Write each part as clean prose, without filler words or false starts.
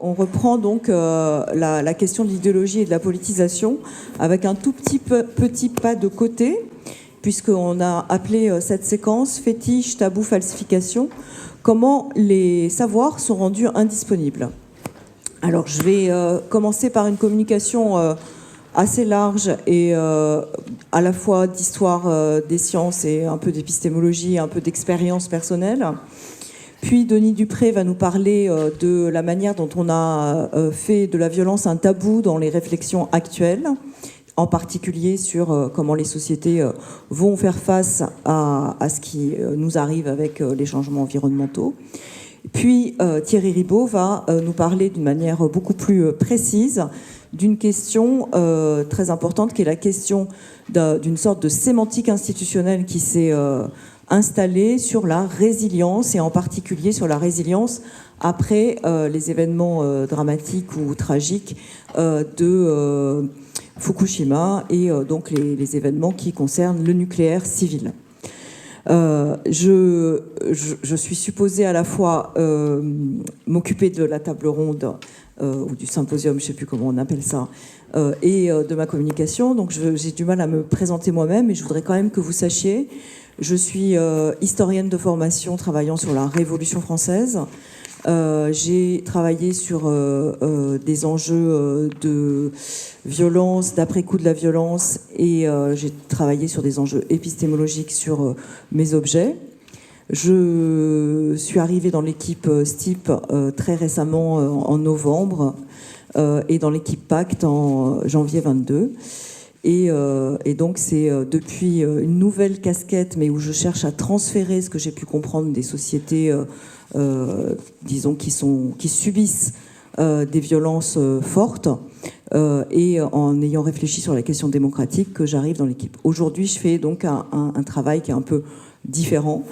On reprend donc la question de l'idéologie et de la politisation avec un tout petit pas de côté, puisqu'on a appelé cette séquence « Fétiche, tabou, falsification », comment les savoirs sont rendus indisponibles. Alors je vais commencer par une communication assez large et à la fois d'histoire des sciences et un peu d'épistémologie, un peu d'expérience personnelle. Puis Denis Dupré va nous parler de la manière dont on a fait de la violence un tabou dans les réflexions actuelles, en particulier sur comment les sociétés vont faire face à ce qui nous arrive avec les changements environnementaux. Puis Thierry Ribaud va nous parler d'une manière beaucoup plus précise d'une question très importante qui est la question d'une sorte de sémantique institutionnelle qui s'est installée sur la résilience et en particulier sur la résilience après les événements dramatiques ou tragiques de Fukushima et donc les événements qui concernent le nucléaire civil. Je suis supposée à la fois m'occuper de la table ronde ou du symposium, je ne sais plus comment on appelle ça, et de ma communication. Donc j'ai du mal à me présenter moi-même, mais je voudrais quand même que vous sachiez, je suis historienne de formation travaillant sur la Révolution française. J'ai travaillé sur des enjeux de violence, d'après-coup de la violence, et j'ai travaillé sur des enjeux épistémologiques sur mes objets. Je suis arrivée dans l'équipe STIP très récemment en novembre et dans l'équipe Pacte en janvier 22. Et donc c'est depuis une nouvelle casquette, mais où je cherche à transférer ce que j'ai pu comprendre des sociétés disons, qui subissent des violences fortes, et en ayant réfléchi sur la question démocratique que j'arrive dans l'équipe. Aujourd'hui, je fais donc un travail qui est un peu différent,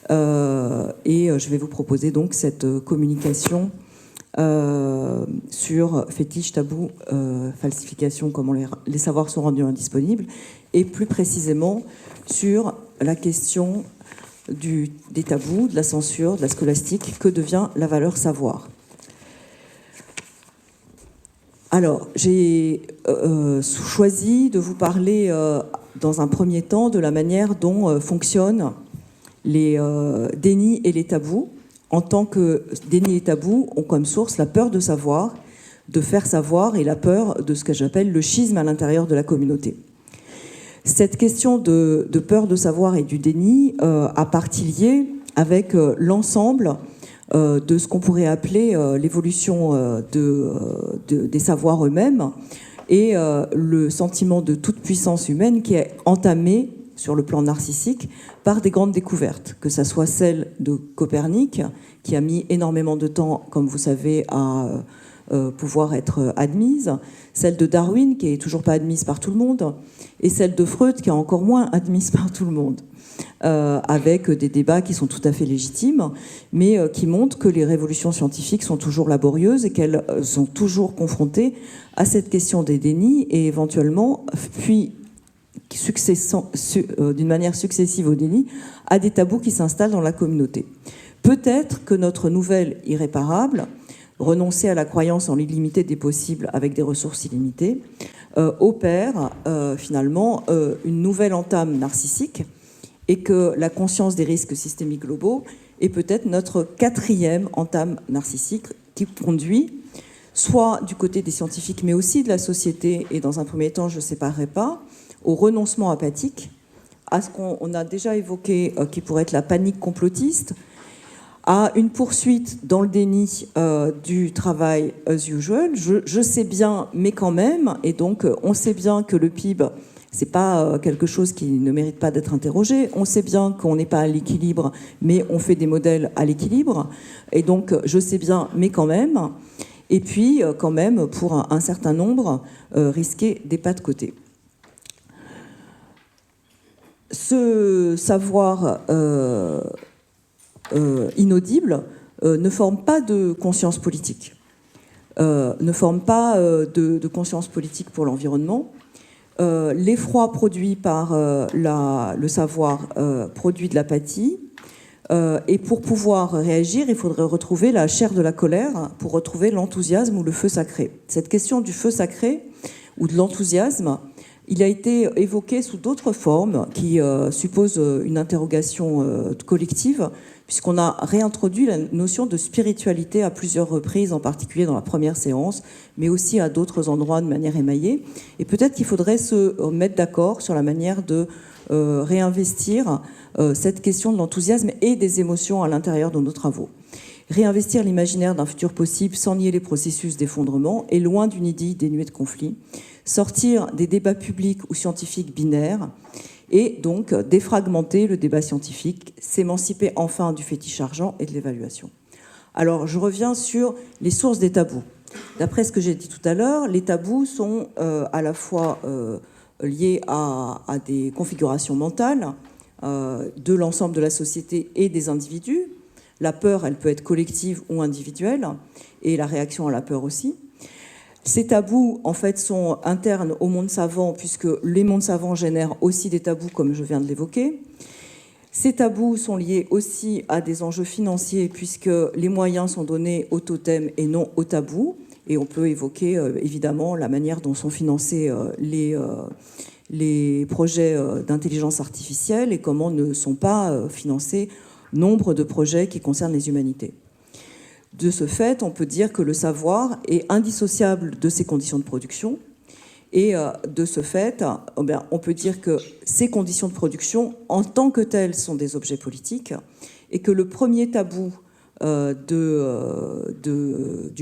et je vais vous proposer donc cette communication sur fétiche, tabou, falsification, comment les savoirs sont rendus indisponibles, et plus précisément sur la question des tabous, de la censure, de la scolastique, que devient la valeur savoir. Alors, j'ai choisi de vous parler dans un premier temps de la manière dont fonctionnent les dénis et les tabous, en tant que dénis et tabous ont comme source la peur de savoir, de faire savoir, et la peur de ce que j'appelle le schisme à l'intérieur de la communauté. Cette question de peur de savoir et du déni a partie liée avec l'ensemble de ce qu'on pourrait appeler l'évolution des savoirs eux-mêmes et le sentiment de toute puissance humaine qui est entamé sur le plan narcissique par des grandes découvertes, que ce soit celle de Copernic, qui a mis énormément de temps, comme vous savez, à pouvoir être admise, celle de Darwin, qui est toujours pas admise par tout le monde, et celle de Freud, qui est encore moins admise par tout le monde, avec des débats qui sont tout à fait légitimes, mais qui montrent que les révolutions scientifiques sont toujours laborieuses et qu'elles sont toujours confrontées à cette question des dénis et éventuellement, puis d'une manière successive au déni, à des tabous qui s'installent dans la communauté. Peut-être que notre nouvelle irréparable, renoncer à la croyance en l'illimité des possibles avec des ressources illimitées, opère finalement une nouvelle entame narcissique, et que la conscience des risques systémiques globaux est peut-être notre quatrième entame narcissique qui conduit soit du côté des scientifiques mais aussi de la société, et dans un premier temps je ne séparerai pas, au renoncement apathique, à ce qu'on a déjà évoqué qui pourrait être la panique complotiste, à une poursuite dans le déni du travail as usual. Je sais bien, mais quand même, et donc on sait bien que le PIB, c'est pas quelque chose qui ne mérite pas d'être interrogé. On sait bien qu'on n'est pas à l'équilibre, mais on fait des modèles à l'équilibre. Et donc je sais bien, mais quand même. Et puis quand même, pour un certain nombre, risquer des pas de côté. Ce savoir inaudible ne forme pas de conscience politique, ne forme pas de conscience politique pour l'environnement. L'effroi produit par le savoir produit de l'apathie, Et pour pouvoir réagir, il faudrait retrouver la chair de la colère pour retrouver l'enthousiasme ou le feu sacré. Cette question du feu sacré ou de l'enthousiasme, il a été évoqué sous d'autres formes qui supposent une interrogation collective, puisqu'on a réintroduit la notion de spiritualité à plusieurs reprises, en particulier dans la première séance, mais aussi à d'autres endroits de manière émaillée. Et peut-être qu'il faudrait se mettre d'accord sur la manière de réinvestir cette question de l'enthousiasme et des émotions à l'intérieur de nos travaux. Réinvestir l'imaginaire d'un futur possible sans nier les processus d'effondrement est loin d'une idylle dénuée de conflits. Sortir des débats publics ou scientifiques binaires et donc défragmenter le débat scientifique, s'émanciper enfin du fétiche argent et de l'évaluation. Alors je reviens sur les sources des tabous. D'après ce que j'ai dit tout à l'heure, les tabous sont à la fois liés à des configurations mentales de l'ensemble de la société et des individus. La peur, elle peut être collective ou individuelle, et la réaction à la peur aussi. Ces tabous, en fait, sont internes au monde savant, puisque les mondes savants génèrent aussi des tabous, comme je viens de l'évoquer. Ces tabous sont liés aussi à des enjeux financiers, puisque les moyens sont donnés aux totems et non aux tabous. Et on peut évoquer, évidemment, la manière dont sont financés les projets d'intelligence artificielle et comment ne sont pas financés nombre de projets qui concernent les humanités. De ce fait, on peut dire que le savoir est indissociable de ces conditions de production. Et de ce fait, on peut dire que ces conditions de production, en tant que telles, sont des objets politiques, et que le premier tabou du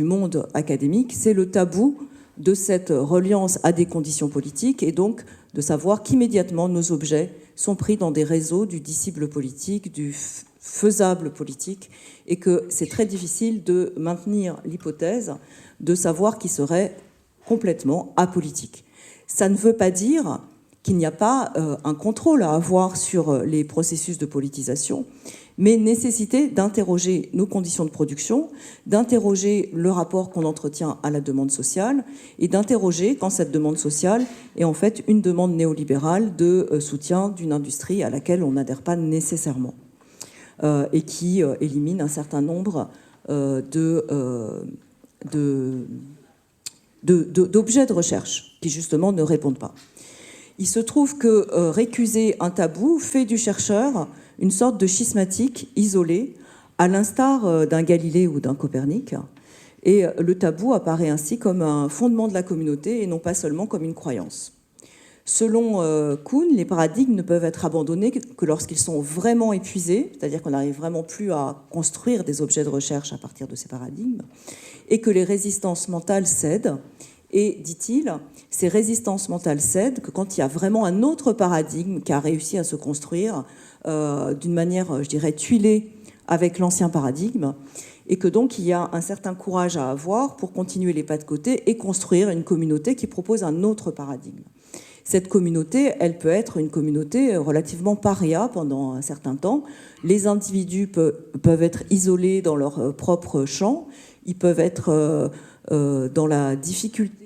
monde académique, c'est le tabou de cette reliance à des conditions politiques, et donc de savoir qu'immédiatement nos objets sont pris dans des réseaux du disciple politique, du faisable politique, et que c'est très difficile de maintenir l'hypothèse de savoir qui serait complètement apolitique. Ça ne veut pas dire qu'il n'y a pas un contrôle à avoir sur les processus de politisation, mais nécessité d'interroger nos conditions de production, d'interroger le rapport qu'on entretient à la demande sociale, et d'interroger quand cette demande sociale est en fait une demande néolibérale de soutien d'une industrie à laquelle on n'adhère pas nécessairement, et qui élimine un certain nombre d'objets de recherche qui justement ne répondent pas. Il se trouve que récuser un tabou fait du chercheur une sorte de schismatique isolé, à l'instar d'un Galilée ou d'un Copernic. Et le tabou apparaît ainsi comme un fondement de la communauté et non pas seulement comme une croyance. Selon Kuhn, les paradigmes ne peuvent être abandonnés que lorsqu'ils sont vraiment épuisés, c'est-à-dire qu'on n'arrive vraiment plus à construire des objets de recherche à partir de ces paradigmes, et que les résistances mentales cèdent. Et, dit-il, ces résistances mentales cèdent que quand il y a vraiment un autre paradigme qui a réussi à se construire d'une manière, je dirais, tuilée avec l'ancien paradigme, et que donc il y a un certain courage à avoir pour continuer les pas de côté et construire une communauté qui propose un autre paradigme. Cette communauté, elle peut être une communauté relativement paria pendant un certain temps. Les individus peuvent être isolés dans leur propre champ, ils peuvent être dans la difficulté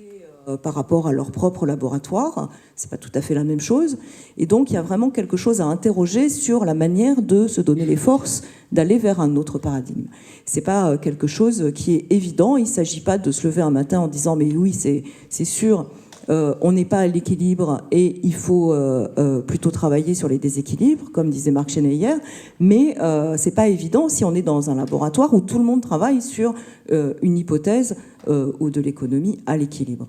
par rapport à leur propre laboratoire. C'est pas tout à fait la même chose. Et donc, il y a vraiment quelque chose à interroger sur la manière de se donner les forces d'aller vers un autre paradigme. C'est pas quelque chose qui est évident. Il s'agit pas de se lever un matin en disant « mais oui, c'est sûr, on n'est pas à l'équilibre et il faut plutôt travailler sur les déséquilibres », comme disait Marc Chenet hier. Mais c'est pas évident si on est dans un laboratoire où tout le monde travaille sur une hypothèse ou de l'économie à l'équilibre.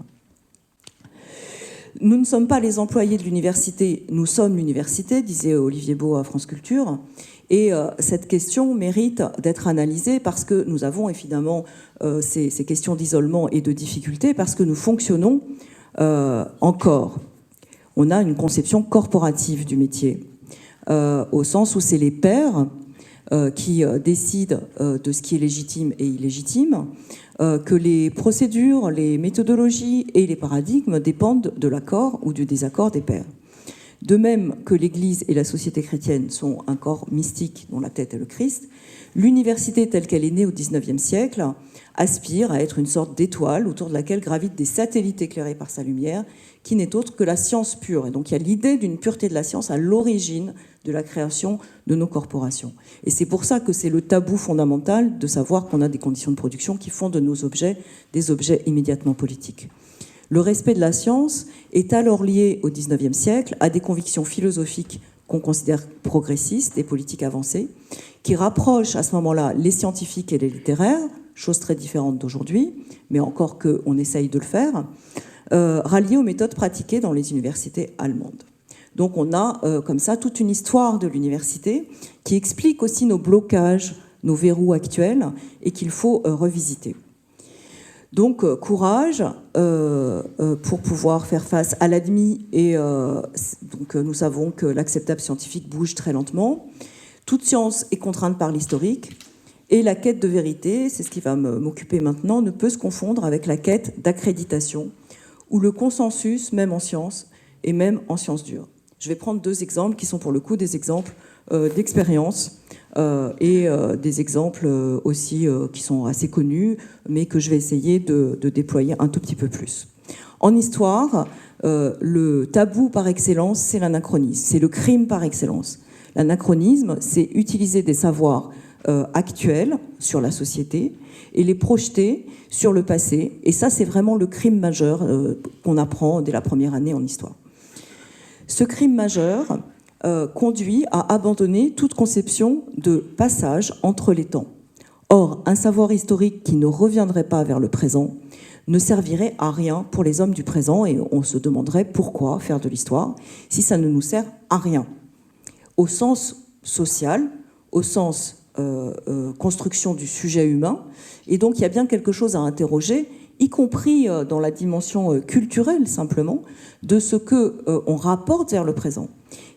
Nous ne sommes pas les employés de l'université, nous sommes l'université, disait Olivier Beau à France Culture. Et cette question mérite d'être analysée parce que nous avons évidemment ces questions d'isolement et de difficulté, parce que nous fonctionnons encore. On a une conception corporative du métier, au sens où c'est les pairs qui décident de ce qui est légitime et illégitime, que les procédures, les méthodologies et les paradigmes dépendent de l'accord ou du désaccord des pairs. De même que l'Église et la société chrétienne sont un corps mystique dont la tête est le Christ, l'université telle qu'elle est née au XIXe siècle aspire à être une sorte d'étoile autour de laquelle gravitent des satellites éclairés par sa lumière, qui n'est autre que la science pure. Et donc il y a l'idée d'une pureté de la science à l'origine de la création de nos corporations. Et c'est pour ça que c'est le tabou fondamental de savoir qu'on a des conditions de production qui font de nos objets des objets immédiatement politiques. Le respect de la science est alors lié au XIXe siècle à des convictions philosophiques qu'on considère progressistes et politiques avancées, qui rapprochent à ce moment-là les scientifiques et les littéraires, chose très différente d'aujourd'hui, mais encore qu'on essaye de le faire, ralliés aux méthodes pratiquées dans les universités allemandes. Donc on a comme ça toute une histoire de l'université qui explique aussi nos blocages, nos verrous actuels, et qu'il faut revisiter. Donc courage pour pouvoir faire face à l'admis, et donc nous savons que l'acceptable scientifique bouge très lentement. Toute science est contrainte par l'historique, et la quête de vérité, c'est ce qui va m'occuper maintenant, ne peut se confondre avec la quête d'accréditation, ou le consensus, même en sciences, et même en sciences dures. Je vais prendre deux exemples qui sont pour le coup des exemples d'expérience et des exemples aussi qui sont assez connus, mais que je vais essayer de déployer un tout petit peu plus. En histoire, le tabou par excellence, c'est l'anachronisme, c'est le crime par excellence. L'anachronisme, c'est utiliser des savoirs actuels sur la société et les projeter sur le passé. Et ça, c'est vraiment le crime majeur qu'on apprend dès la première année en histoire. Ce crime majeur conduit à abandonner toute conception de passage entre les temps. Or, un savoir historique qui ne reviendrait pas vers le présent ne servirait à rien pour les hommes du présent, et on se demanderait pourquoi faire de l'histoire si ça ne nous sert à rien. Au sens social, au sens construction du sujet humain, et donc il y a bien quelque chose à interroger, y compris dans la dimension culturelle simplement, de ce qu'on rapporte vers le présent.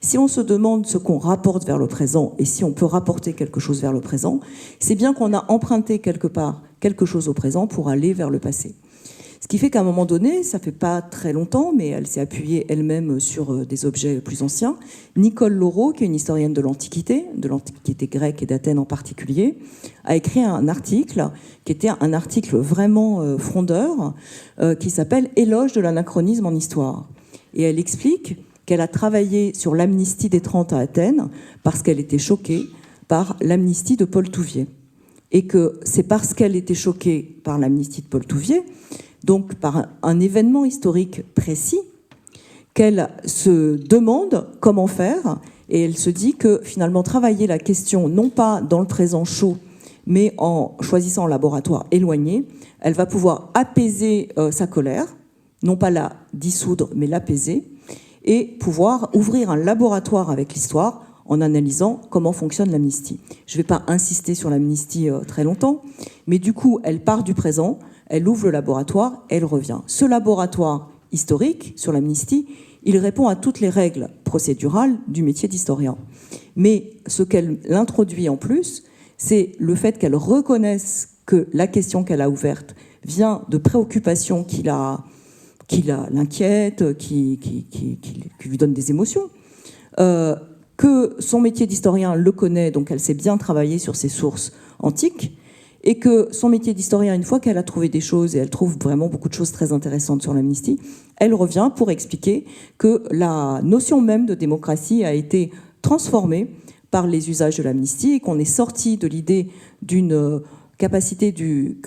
Si on se demande ce qu'on rapporte vers le présent, et si on peut rapporter quelque chose vers le présent, c'est bien qu'on a emprunté quelque part quelque chose au présent pour aller vers le passé. Ce qui fait qu'à un moment donné, ça fait pas très longtemps, mais elle s'est appuyée elle-même sur des objets plus anciens. Nicole Laureau, qui est une historienne de l'Antiquité grecque et d'Athènes en particulier, a écrit un article qui était un article vraiment frondeur, qui s'appelle « Éloge de l'anachronisme en histoire ». Et elle explique qu'elle a travaillé sur l'amnistie des 30 à Athènes parce qu'elle était choquée par l'amnistie de Paul Touvier. Et que c'est parce qu'elle était choquée par l'amnistie de Paul Touvier, donc par un événement historique précis, qu'elle se demande comment faire, et elle se dit que finalement travailler la question non pas dans le présent chaud, mais en choisissant un laboratoire éloigné, elle va pouvoir apaiser sa colère, non pas la dissoudre, mais l'apaiser, et pouvoir ouvrir un laboratoire avec l'histoire en analysant comment fonctionne l'amnistie. Je ne vais pas insister sur l'amnistie très longtemps, mais du coup, elle part du présent, elle ouvre le laboratoire, elle revient. Ce laboratoire historique sur l'amnistie, il répond à toutes les règles procédurales du métier d'historien. Mais ce qu'elle introduit en plus, c'est le fait qu'elle reconnaisse que la question qu'elle a ouverte vient de préoccupations qui l'inquiètent, qui lui donnent des émotions, que son métier d'historien le connaît, donc elle sait bien travailler sur ses sources antiques, et que son métier d'historien, une fois qu'elle a trouvé des choses, et elle trouve vraiment beaucoup de choses très intéressantes sur l'amnistie, elle revient pour expliquer que la notion même de démocratie a été transformée par les usages de l'amnistie, et qu'on est sorti de l'idée d'une capacité du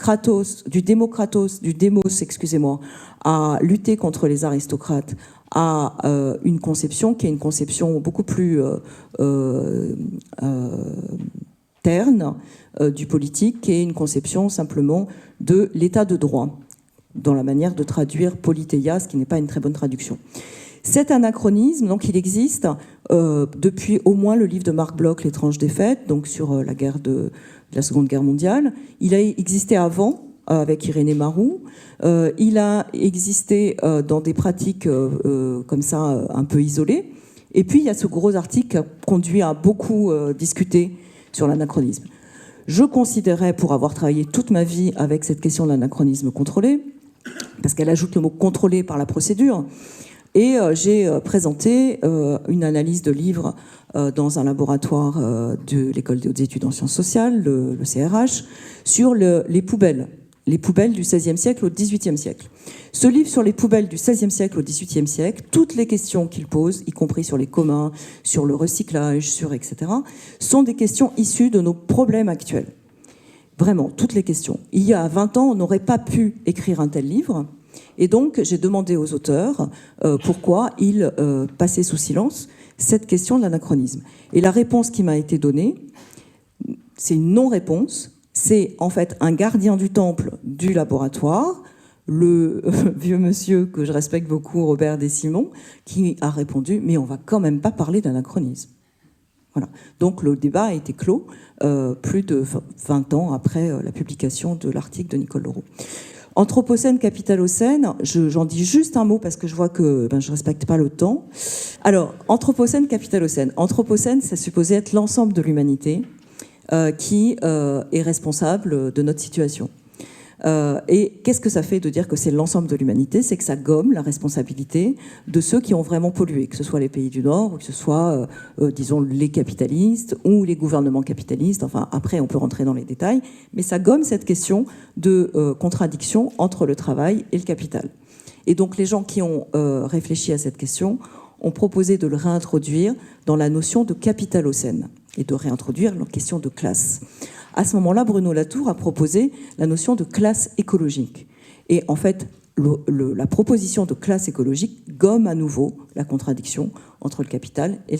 démos, excusez-moi, à lutter contre les aristocrates, à une conception qui est une conception beaucoup plus terne du politique, qui est une conception simplement de l'état de droit, dans la manière de traduire politeia, ce qui n'est pas une très bonne traduction. Cet anachronisme, donc, il existe depuis au moins le livre de Marc Bloch, L'étrange défaite, donc sur la guerre de la Seconde Guerre mondiale. Il a existé avant, avec Irénée Maroux. Il a existé dans des pratiques comme ça, un peu isolées. Et puis, il y a ce gros article qui a conduit à beaucoup discuter sur l'anachronisme. Je considérais, pour avoir travaillé toute ma vie avec cette question de l'anachronisme contrôlé, parce qu'elle ajoute le mot « contrôlé » par la procédure, Et j'ai présenté une analyse de livres dans un laboratoire de l'École des hautes études en sciences sociales, le CRH, sur les poubelles du XVIe siècle au XVIIIe siècle. Ce livre sur les poubelles du XVIe siècle au XVIIIe siècle, toutes les questions qu'il pose, y compris sur les communs, sur le recyclage, sur etc., sont des questions issues de nos problèmes actuels. Vraiment, toutes les questions. Il y a 20 ans, on n'aurait pas pu écrire un tel livre. Et donc, j'ai demandé aux auteurs pourquoi ils passaient sous silence cette question de l'anachronisme. Et la réponse qui m'a été donnée, c'est une non-réponse. C'est en fait un gardien du temple du laboratoire, le vieux monsieur que je respecte beaucoup, Robert Dessimon, qui a répondu « mais on va quand même pas parler d'anachronisme ». Voilà. Donc le débat a été clos plus de 20 ans après la publication de l'article de Nicole Leroux. Anthropocène, Capitalocène, j'en dis juste un mot parce que je vois que je ne respecte pas le temps. Alors, Anthropocène, Capitalocène. Anthropocène, ça supposait être l'ensemble de l'humanité qui est responsable de notre situation. Et qu'est-ce que ça fait de dire que c'est l'ensemble de l'humanité? C'est que ça gomme la responsabilité de ceux qui ont vraiment pollué, que ce soit les pays du Nord, ou que ce soit, disons, les capitalistes ou les gouvernements capitalistes. Enfin, après, on peut rentrer dans les détails. Mais ça gomme cette question de contradiction entre le travail et le capital. Et donc, les gens qui ont réfléchi à cette question ont proposé de le réintroduire dans la notion de capitalocène et de réintroduire la question de classe. À ce moment-là, Bruno Latour a proposé la notion de classe écologique. Et en fait, la proposition de classe écologique gomme à nouveau la contradiction entre le capital et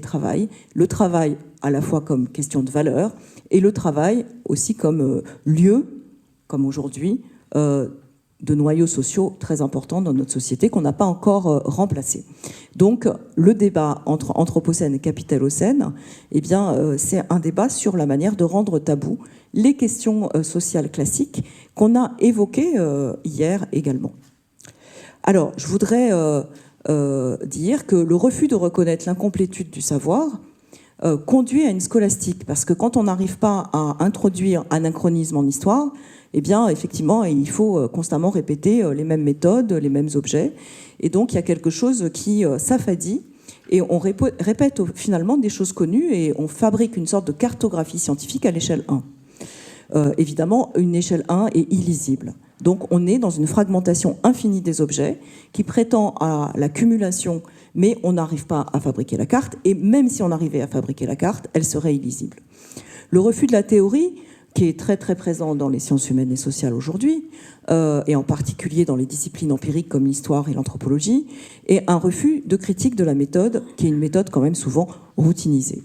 le travail à la fois comme question de valeur, et le travail aussi comme lieu, comme aujourd'hui, de noyaux sociaux très importants dans notre société qu'on n'a pas encore remplacés. Donc, le débat entre Anthropocène et Capitalocène, eh bien, c'est un débat sur la manière de rendre tabou les questions sociales classiques qu'on a évoquées hier également. Alors, je voudrais dire que le refus de reconnaître l'incomplétude du savoir conduit à une scolastique, parce que quand on n'arrive pas à introduire un anachronisme en histoire, eh bien, effectivement, il faut constamment répéter les mêmes méthodes, les mêmes objets. Et donc, il y a quelque chose qui s'affadit, et on répète finalement des choses connues, et on fabrique une sorte de cartographie scientifique à l'échelle 1. Évidemment, une échelle 1 est illisible. Donc, on est dans une fragmentation infinie des objets qui prétend à l'accumulation, mais on n'arrive pas à fabriquer la carte. Et même si on arrivait à fabriquer la carte, elle serait illisible. Le refus de la théorie, qui est très très présent dans les sciences humaines et sociales aujourd'hui, et en particulier dans les disciplines empiriques comme l'histoire et l'anthropologie, est un refus de critique de la méthode, qui est une méthode quand même souvent routinisée.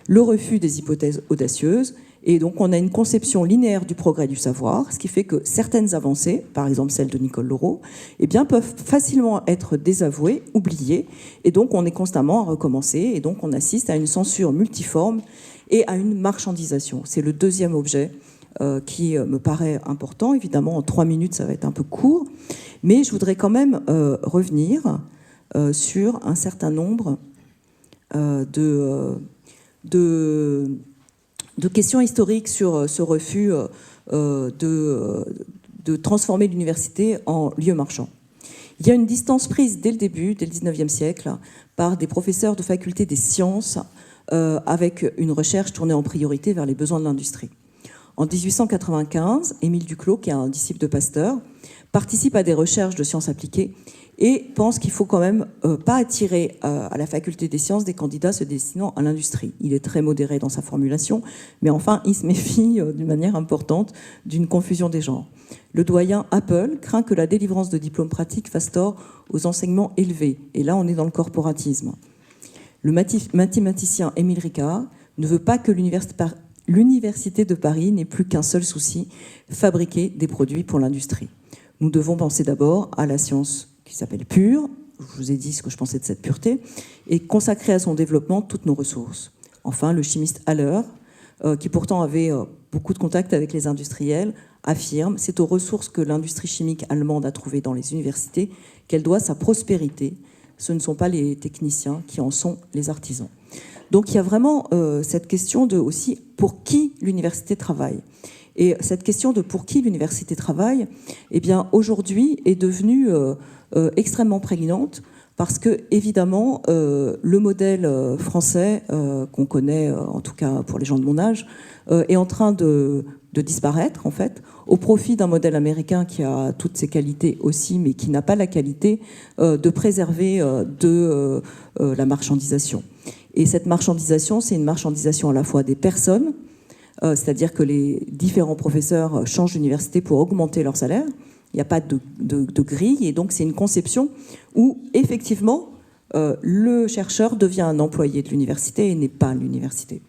Le refus des hypothèses audacieuses, et donc on a une conception linéaire du progrès du savoir, ce qui fait que certaines avancées, par exemple celle de Nicole Leroux, eh bien, peuvent facilement être désavouées, oubliées, et donc on est constamment à recommencer, et donc on assiste à une censure multiforme et à une marchandisation. C'est le deuxième objet qui me paraît important. Évidemment, en 3 minutes, ça va être un peu court, mais je voudrais quand même revenir sur un certain nombre de questions historiques sur ce refus de transformer l'université en lieu marchand. Il y a une distance prise dès le début, dès le 19e siècle, par des professeurs de faculté des sciences avec une recherche tournée en priorité vers les besoins de l'industrie. En 1895, Émile Duclos, qui est un disciple de Pasteur, participe à des recherches de sciences appliquées et pense qu'il ne faut quand même pas attirer à la faculté des sciences des candidats se destinant à l'industrie. Il est très modéré dans sa formulation, mais enfin, il se méfie d'une manière importante d'une confusion des genres. Le doyen Apple craint que la délivrance de diplômes pratiques fasse tort aux enseignements élevés. Et là, on est dans le corporatisme. Le mathématicien Émile Ricard ne veut pas que l'université de Paris n'ait plus qu'un seul souci, fabriquer des produits pour l'industrie. Nous devons penser d'abord à la science qui s'appelle pure, je vous ai dit ce que je pensais de cette pureté, et consacrer à son développement toutes nos ressources. Enfin, le chimiste Haller, qui pourtant avait beaucoup de contacts avec les industriels, affirme « c'est aux ressources que l'industrie chimique allemande a trouvées dans les universités qu'elle doit sa prospérité. Ce ne sont pas les techniciens qui en sont les artisans. » Donc il y a vraiment cette question de aussi pour qui l'université travaille. Et cette question de pour qui l'université travaille, eh bien aujourd'hui est devenue extrêmement prégnante parce que, évidemment, le modèle français, qu'on connaît, en tout cas pour les gens de mon âge, est en train de disparaître, en fait, au profit d'un modèle américain qui a toutes ses qualités aussi, mais qui n'a pas la qualité de préserver de la marchandisation. Et cette marchandisation, c'est une marchandisation à la fois des personnes, c'est-à-dire que les différents professeurs changent d'université pour augmenter leur salaire. Il n'y a pas de grille, et donc c'est une conception où, effectivement, le chercheur devient un employé de l'université et n'est pas l'université.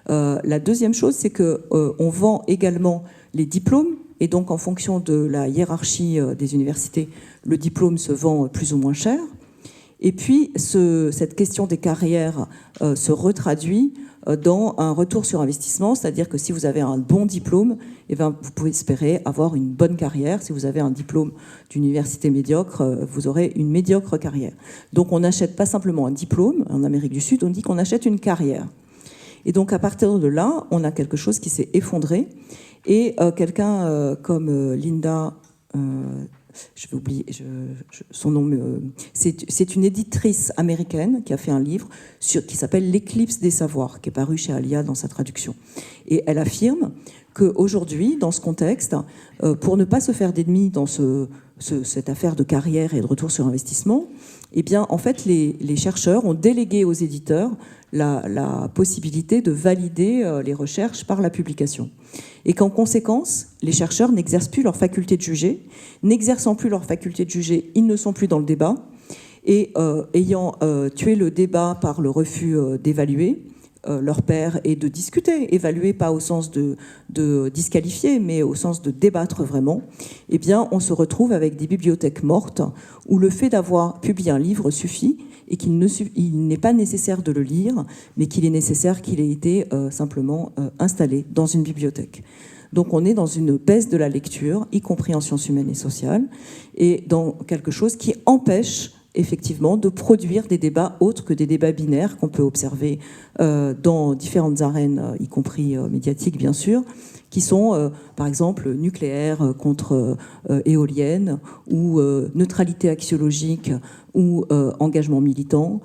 La deuxième chose, c'est qu'on vend également les diplômes, et donc en fonction de la hiérarchie des universités, le diplôme se vend plus ou moins cher. Et puis, cette question des carrières se retraduit dans un retour sur investissement, c'est-à-dire que si vous avez un bon diplôme, eh bien, vous pouvez espérer avoir une bonne carrière. Si vous avez un diplôme d'université médiocre, vous aurez une médiocre carrière. Donc on n'achète pas simplement un diplôme, en Amérique du Sud, on dit qu'on achète une carrière. Et donc à partir de là, on a quelque chose qui s'est effondré. Et quelqu'un comme Linda... je vais oublier son nom. C'est une éditrice américaine qui a fait un livre qui s'appelle L'éclipse des savoirs, qui est paru chez Alia dans sa traduction. Et elle affirme qu'aujourd'hui, dans ce contexte, pour ne pas se faire d'ennemis dans cette affaire de carrière et de retour sur investissement, eh bien, en fait, les chercheurs ont délégué aux éditeurs la possibilité de valider les recherches par la publication. Et qu'en conséquence, les chercheurs n'exercent plus leur faculté de juger. N'exerçant plus leur faculté de juger, ils ne sont plus dans le débat. Et ayant tué le débat par le refus d'évaluer leur pairs et de discuter, évaluer pas au sens de disqualifier, mais au sens de débattre vraiment, eh bien, on se retrouve avec des bibliothèques mortes où le fait d'avoir publié un livre suffit et qu'il n'est pas nécessaire de le lire, mais qu'il est nécessaire qu'il ait été simplement installé dans une bibliothèque. Donc on est dans une baisse de la lecture, y compris en sciences humaines et sociales, et dans quelque chose qui empêche effectivement de produire des débats autres que des débats binaires qu'on peut observer dans différentes arènes, y compris médiatiques bien sûr, qui sont par exemple nucléaire contre éolienne, ou neutralité axiologique, ou engagement militant.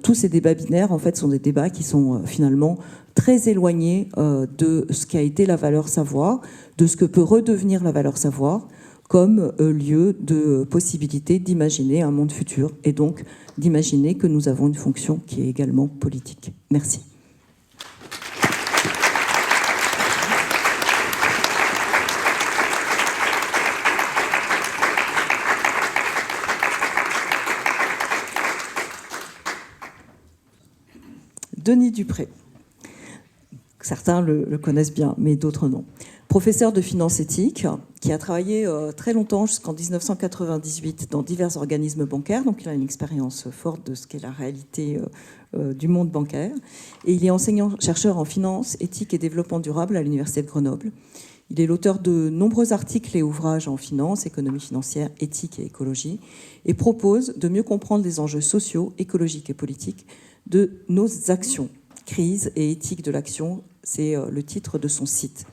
Tous ces débats binaires en fait sont des débats qui sont finalement très éloignés de ce qu'a été la valeur savoir, de ce que peut redevenir la valeur savoir, comme lieu de possibilité d'imaginer un monde futur et donc d'imaginer que nous avons une fonction qui est également politique. Merci. Denis Dupré. Certains le connaissent bien, mais d'autres non. Professeur de finance éthique, qui a travaillé très longtemps, jusqu'en 1998, dans divers organismes bancaires. Donc il a une expérience forte de ce qu'est la réalité du monde bancaire. Et il est enseignant-chercheur en finance, éthique et développement durable à l'Université de Grenoble. Il est l'auteur de nombreux articles et ouvrages en finance, économie financière, éthique et écologie, et propose de mieux comprendre les enjeux sociaux, écologiques et politiques de nos actions. Crise et éthique de l'action, c'est le titre de son site.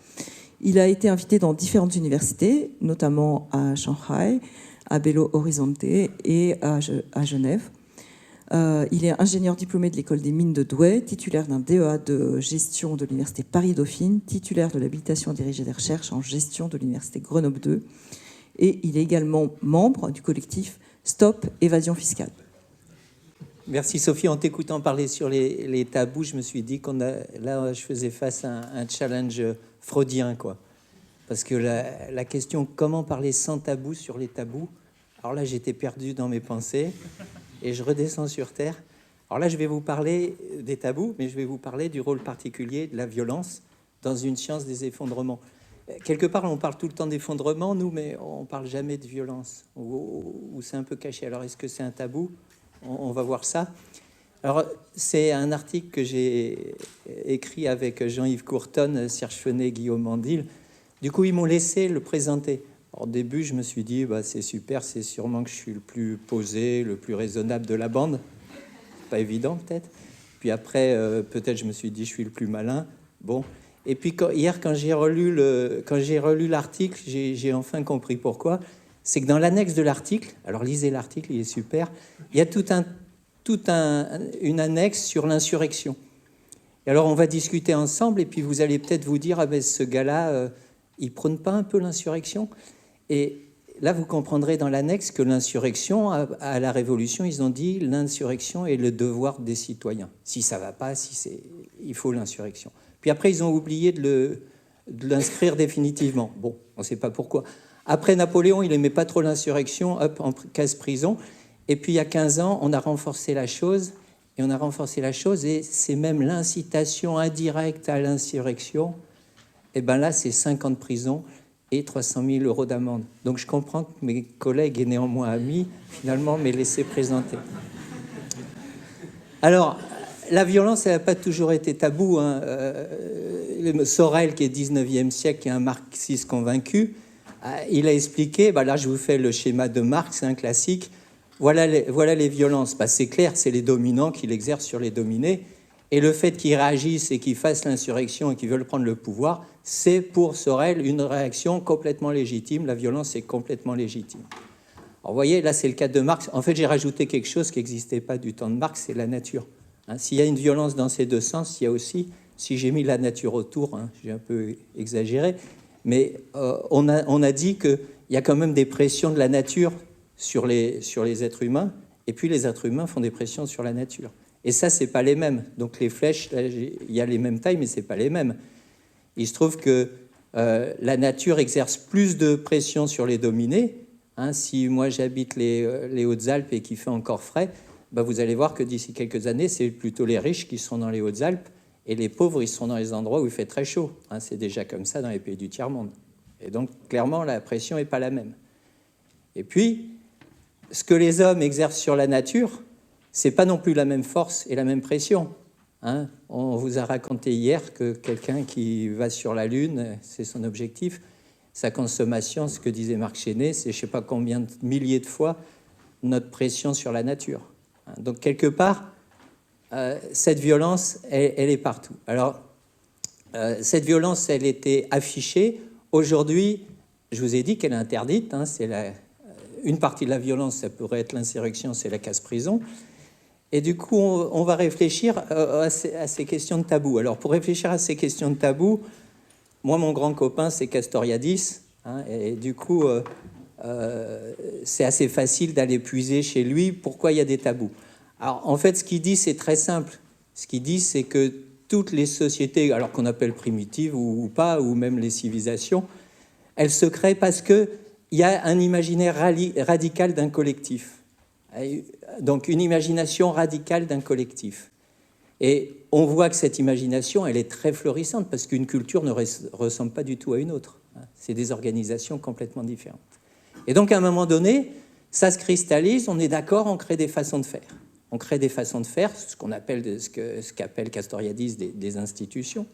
Il a été invité dans différentes universités, notamment à Shanghai, à Belo Horizonte et à Genève. Il est ingénieur diplômé de l'école des mines de Douai, titulaire d'un DEA de gestion de l'université Paris-Dauphine, titulaire de l'habilitation à diriger des recherches en gestion de l'université Grenoble 2. Et il est également membre du collectif Stop Évasion Fiscale. Merci Sophie. En t'écoutant parler sur les tabous, je me suis dit là, je faisais face à un challenge freudien, quoi. Parce que la question comment parler sans tabou sur les tabous, alors là, j'étais perdu dans mes pensées et je redescends sur terre. Alors là, je vais vous parler des tabous, mais je vais vous parler du rôle particulier de la violence dans une science des effondrements. Quelque part, on parle tout le temps d'effondrement, nous, mais on parle jamais de violence, ou c'est un peu caché. Alors, est-ce que c'est un tabou ? On va voir ça. Alors, c'est un article que j'ai écrit avec Jean-Yves Courtonne, Serge Fenet, Guillaume Mandil. Du coup, ils m'ont laissé le présenter. Alors, au début, je me suis dit, c'est super, c'est sûrement que je suis le plus posé, le plus raisonnable de la bande. Pas évident, peut-être. Puis après, peut-être, je me suis dit, je suis le plus malin. Bon. Et puis, hier, quand j'ai relu l'article, j'ai enfin compris pourquoi. c'est que dans l'annexe de l'article, alors lisez l'article, il est super, il y a une annexe sur l'insurrection. Et alors on va discuter ensemble et puis vous allez peut-être vous dire, ah ben ce gars-là, il prône pas un peu l'insurrection? Et là vous comprendrez dans l'annexe que l'insurrection, à la Révolution, ils ont dit l'insurrection est le devoir des citoyens. Si ça va pas, il faut l'insurrection. Puis après ils ont oublié de l'inscrire définitivement. Bon, on ne sait pas pourquoi. Après Napoléon, il n'aimait pas trop l'insurrection, hop, en case-prison. Et puis il y a 15 ans, on a renforcé la chose, et c'est même l'incitation indirecte à l'insurrection. Et bien là, c'est 5 ans de prison et 300 000 euros d'amende. Donc je comprends que mes collègues et néanmoins amis, finalement, m'aient laissé présenter. Alors, la violence, elle n'a pas toujours été tabou. Hein. Sorel, qui est 19e siècle, qui est un marxiste convaincu, il a expliqué, là je vous fais le schéma de Marx, c'est un classique, voilà les violences. C'est clair, c'est les dominants qui l'exercent sur les dominés, et le fait qu'ils réagissent et qu'ils fassent l'insurrection et qu'ils veulent prendre le pouvoir, c'est pour Sorel une réaction complètement légitime, la violence est complètement légitime. Alors vous voyez, là c'est le cas de Marx. En fait, j'ai rajouté quelque chose qui n'existait pas du temps de Marx, c'est la nature. S'il y a une violence dans ces deux sens, il y a aussi, si j'ai mis la nature autour, j'ai un peu exagéré, mais on a dit qu'il y a quand même des pressions de la nature sur les êtres humains, et puis les êtres humains font des pressions sur la nature. Et ça, c'est pas les mêmes. Donc les flèches, là, il y a les mêmes tailles, mais c'est pas les mêmes. Il se trouve que la nature exerce plus de pression sur les dominés. Si moi j'habite les Hautes-Alpes et qu'il fait encore frais, vous allez voir que d'ici quelques années, c'est plutôt les riches qui sont dans les Hautes-Alpes, et les pauvres, ils sont dans les endroits où il fait très chaud. C'est déjà comme ça dans les pays du tiers-monde. Et donc, clairement, la pression n'est pas la même. Et puis, ce que les hommes exercent sur la nature, c'est pas non plus la même force et la même pression. On vous a raconté hier que quelqu'un qui va sur la Lune, c'est son objectif, sa consommation, ce que disait Marc Chenet, c'est je ne sais pas combien de milliers de fois notre pression sur la nature. Donc, quelque part, cette violence, elle est partout. Alors, cette violence, elle était affichée. Aujourd'hui, je vous ai dit qu'elle est interdite. C'est une partie de la violence, ça pourrait être l'insurrection, c'est la casse-prison. Et du coup, on va réfléchir à ces questions de tabou. Alors, pour réfléchir à ces questions de tabou, moi, mon grand copain, c'est Castoriadis. Et du coup, c'est assez facile d'aller puiser chez lui pourquoi il y a des tabous. Alors, en fait, ce qu'il dit, c'est très simple. Ce qu'il dit, c'est que toutes les sociétés, alors qu'on appelle primitives ou pas, ou même les civilisations, elles se créent parce qu'il y a un imaginaire radical d'un collectif. Donc, une imagination radicale d'un collectif. Et on voit que cette imagination, elle est très florissante parce qu'une culture ne ressemble pas du tout à une autre. C'est des organisations complètement différentes. Et donc, à un moment donné, ça se cristallise, on est d'accord, on crée des façons de faire. On crée des façons de faire, ce qu'on appelle, ce qu'appelle Castoriadis des institutions.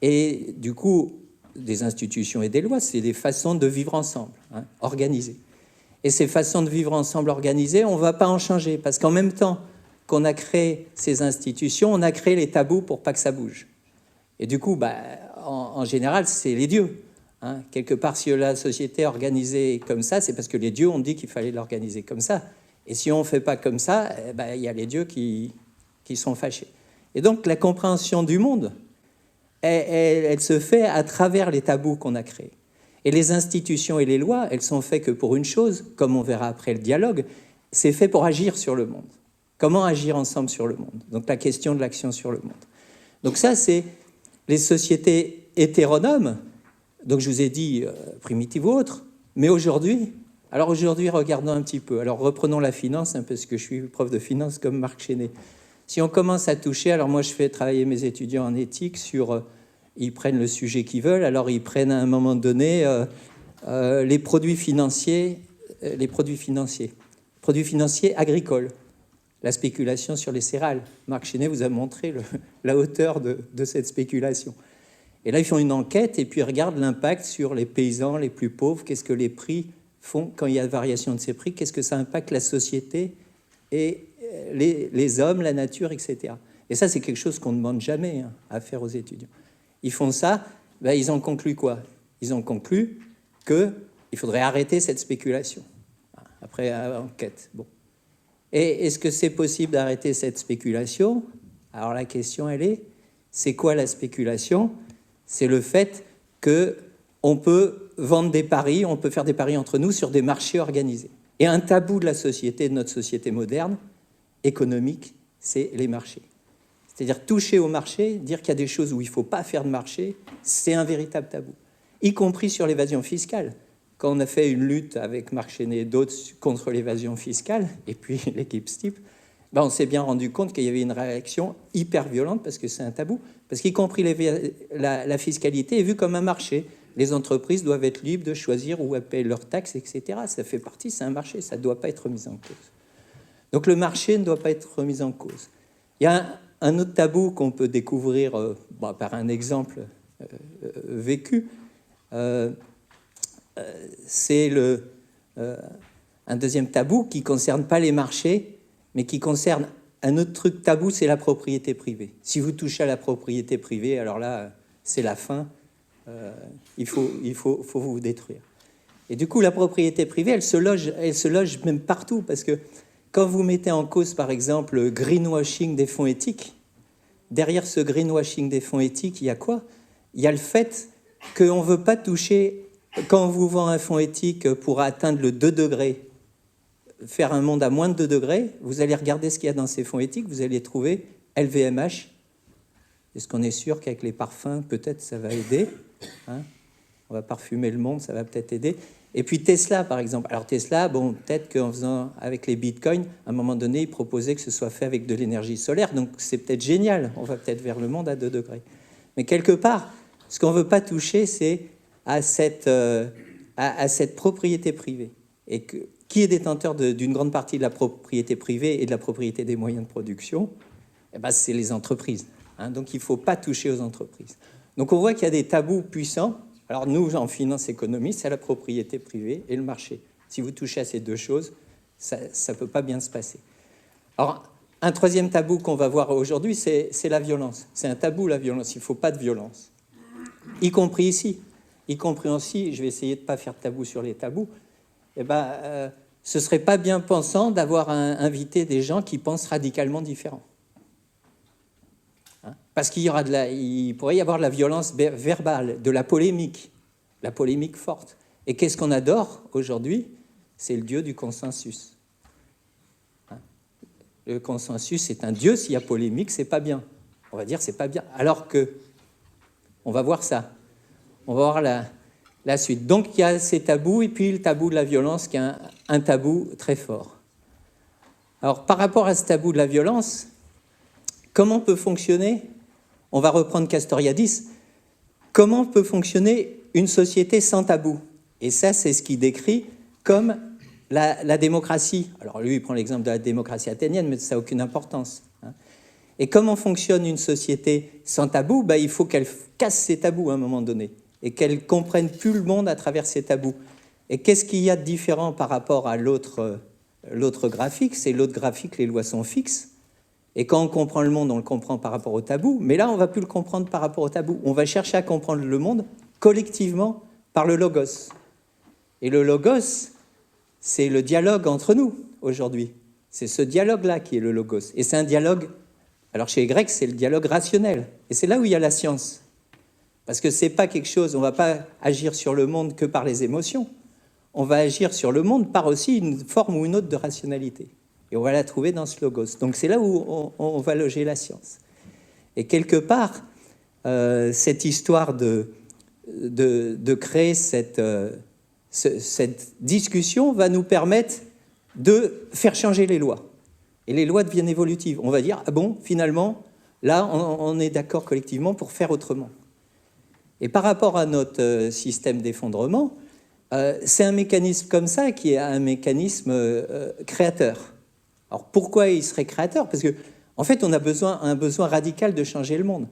Et du coup, des institutions et des lois, c'est des façons de vivre ensemble, organisées. Et ces façons de vivre ensemble organisées, on ne va pas en changer, parce qu'en même temps qu'on a créé ces institutions, on a créé les tabous pour pas que ça bouge. Et du coup, en général, c'est les dieux. Quelque part, si la société est organisée comme ça, c'est parce que les dieux ont dit qu'il fallait l'organiser comme ça. Et si on ne fait pas comme ça, il y a les dieux qui sont fâchés. Et donc, la compréhension du monde, elle se fait à travers les tabous qu'on a créés. Et les institutions et les lois, elles sont faites que pour une chose, comme on verra après le dialogue, c'est fait pour agir sur le monde. Comment agir ensemble sur le monde? Donc, la question de l'action sur le monde. Donc ça, c'est les sociétés hétéronomes. Donc, je vous ai dit primitives ou autres. Mais aujourd'hui... Alors aujourd'hui, regardons un petit peu. Alors reprenons la finance, parce que je suis prof de finance comme Marc Chenet. Si on commence à toucher, alors moi je fais travailler mes étudiants en éthique sur, ils prennent le sujet qu'ils veulent, alors ils prennent à un moment donné les produits financiers agricoles, la spéculation sur les céréales. Marc Chenet vous a montré la hauteur de cette spéculation. Et là, ils font une enquête et puis ils regardent l'impact sur les paysans les plus pauvres, qu'est-ce que les prix font quand il y a variation de ces prix, qu'est-ce que ça impacte la société et les hommes, la nature, etc. Et ça, c'est quelque chose qu'on ne demande jamais à faire aux étudiants. Ils font ça, ils en concluent quoi? Ils en concluent que il faudrait arrêter cette spéculation. Après enquête. Bon. Et est-ce que c'est possible d'arrêter cette spéculation? Alors la question, elle est, c'est quoi la spéculation? C'est le fait qu'on peut vendre des paris, on peut faire des paris entre nous sur des marchés organisés. Et un tabou de la société, de notre société moderne, économique, c'est les marchés. C'est-à-dire toucher au marché, dire qu'il y a des choses où il ne faut pas faire de marché, c'est un véritable tabou, y compris sur l'évasion fiscale. Quand on a fait une lutte avec Marc Chenet et d'autres contre l'évasion fiscale, et puis l'équipe STIP, on s'est bien rendu compte qu'il y avait une réaction hyper violente parce que c'est un tabou, parce qu'y compris la fiscalité est vue comme un marché. Les entreprises doivent être libres de choisir où elles payent leurs taxes, etc. Ça fait partie, c'est un marché, ça ne doit pas être remis en cause. Donc le marché ne doit pas être remis en cause. Il y a un autre tabou qu'on peut découvrir par un exemple vécu, c'est un deuxième tabou qui ne concerne pas les marchés, mais qui concerne un autre truc tabou, c'est la propriété privée. Si vous touchez à la propriété privée, alors là, c'est la fin. Il faut vous détruire. Et du coup, la propriété privée, elle se loge même partout, parce que quand vous mettez en cause, par exemple, le greenwashing des fonds éthiques, derrière ce greenwashing des fonds éthiques, il y a quoi? Il y a le fait qu'on ne veut pas toucher, quand on vous vend un fonds éthique pour atteindre le 2 degrés, faire un monde à moins de 2 degrés, vous allez regarder ce qu'il y a dans ces fonds éthiques, vous allez trouver LVMH. Est-ce qu'on est sûr qu'avec les parfums, peut-être ça va aider, hein? On va parfumer le monde, ça va peut-être aider. Et puis Tesla, par exemple. Alors Tesla, peut-être qu'en faisant avec les bitcoins, à un moment donné, ils proposaient que ce soit fait avec de l'énergie solaire. Donc c'est peut-être génial. On va peut-être vers le monde à 2 degrés. Mais quelque part, ce qu'on ne veut pas toucher, c'est à cette propriété privée. Et qui est détenteur d'une grande partie de la propriété privée et de la propriété des moyens de production? C'est les entreprises. Hein, donc il ne faut pas toucher aux entreprises. Donc on voit qu'il y a des tabous puissants. Alors nous, en finance économie, c'est la propriété privée et le marché. Si vous touchez à ces deux choses, ça ne peut pas bien se passer. Alors, un troisième tabou qu'on va voir aujourd'hui, c'est la violence. C'est un tabou, la violence. Il ne faut pas de violence. Y compris ici. Y compris aussi, je vais essayer de ne pas faire de tabou sur les tabous, ce ne serait pas bien pensant d'avoir invité des gens qui pensent radicalement différent. Hein? Parce il pourrait y avoir de la violence verbale, de la polémique forte. Et qu'est-ce qu'on adore aujourd'hui? C'est le dieu du consensus. Hein? Le consensus est un dieu, s'il y a polémique, c'est pas bien. On va dire c'est pas bien. Alors que, on va voir ça. On va voir la suite. Donc il y a ces tabous et puis le tabou de la violence qui est un tabou très fort. Alors par rapport à ce tabou de la violence, comment peut fonctionner, on va reprendre Castoriadis, comment peut fonctionner une société sans tabou? Et ça, c'est ce qu'il décrit comme la démocratie. Alors lui, il prend l'exemple de la démocratie athénienne, mais ça n'a aucune importance. Hein. Et comment fonctionne une société sans tabou? Il faut qu'elle casse ses tabous à un moment donné et qu'elle comprenne plus le monde à travers ses tabous. Et qu'est-ce qu'il y a de différent par rapport à l'autre graphique? C'est l'autre graphique, les lois sont fixes. Et quand on comprend le monde, on le comprend par rapport au tabou. Mais là, on ne va plus le comprendre par rapport au tabou. On va chercher à comprendre le monde collectivement par le logos. Et le logos, c'est le dialogue entre nous aujourd'hui. C'est ce dialogue-là qui est le logos. Et c'est un dialogue, alors chez les Grecs, c'est le dialogue rationnel. Et c'est là où il y a la science. Parce que ce n'est pas quelque chose, on ne va pas agir sur le monde que par les émotions. On va agir sur le monde par aussi une forme ou une autre de rationalité. Et on va la trouver dans ce logos. Donc c'est là où on va loger la science. Et quelque part, cette histoire de créer cette discussion va nous permettre de faire changer les lois. Et les lois deviennent évolutives. On va dire, ah bon, finalement, là, on est d'accord collectivement pour faire autrement. Et par rapport à notre système d'effondrement, c'est un mécanisme comme ça qui est un mécanisme créateur. Alors pourquoi il serait créateur? Parce que en fait, on a un besoin radical de changer le monde.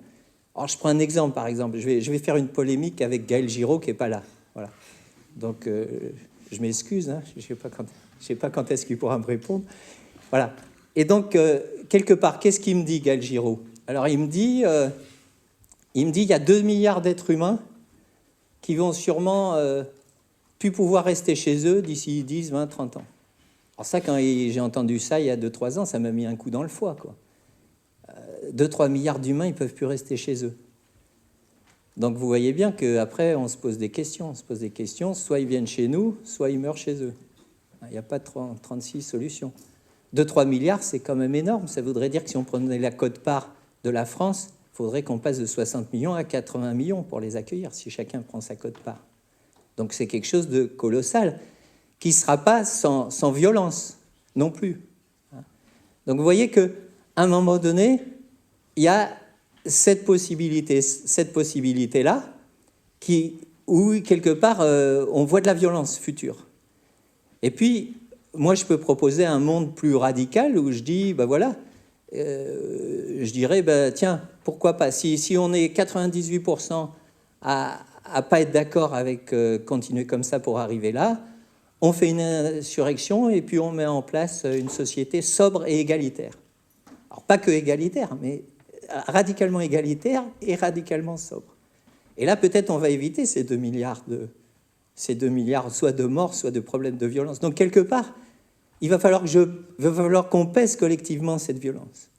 Alors je prends un exemple, par exemple. Je vais faire une polémique avec Gaël Giraud qui n'est pas là. Voilà. Donc je m'excuse, hein, je ne sais pas quand est-ce qu'il pourra me répondre. Voilà. Et donc, quelque part, qu'est-ce qu'il me dit, Gaël Giraud? Alors il me dit, il y a 2 milliards d'êtres humains qui vont sûrement puis pouvoir rester chez eux d'ici 10, 20, 30 ans. Alors ça, quand j'ai entendu ça il y a 2-3 ans, ça m'a mis un coup dans le foie, quoi. 2-3 milliards d'humains, ils ne peuvent plus rester chez eux. Donc vous voyez bien qu'après, on se pose des questions. Soit ils viennent chez nous, soit ils meurent chez eux. Il n'y a pas de 36 solutions. 2-3 milliards, c'est quand même énorme. Ça voudrait dire que si on prenait la quote-part de la France, il faudrait qu'on passe de 60 millions à 80 millions pour les accueillir, si chacun prend sa quote-part. Donc c'est quelque chose de colossal, qui ne sera pas sans violence non plus. Donc vous voyez qu'à un moment donné, il y a cette possibilité-là, où quelque part, on voit de la violence future. Et puis, moi, je peux proposer un monde plus radical où je dis, ben voilà, je dirais, ben, tiens, pourquoi pas, si on est 98% à pas être d'accord avec continuer comme ça pour arriver là, on fait une insurrection et puis on met en place une société sobre et égalitaire. Alors, pas que égalitaire, mais radicalement égalitaire et radicalement sobre. Et là, peut-être, on va éviter ces 2 milliards soit de morts, soit de problèmes de violence. Donc, quelque part, il va falloir qu'on pèse collectivement cette violence.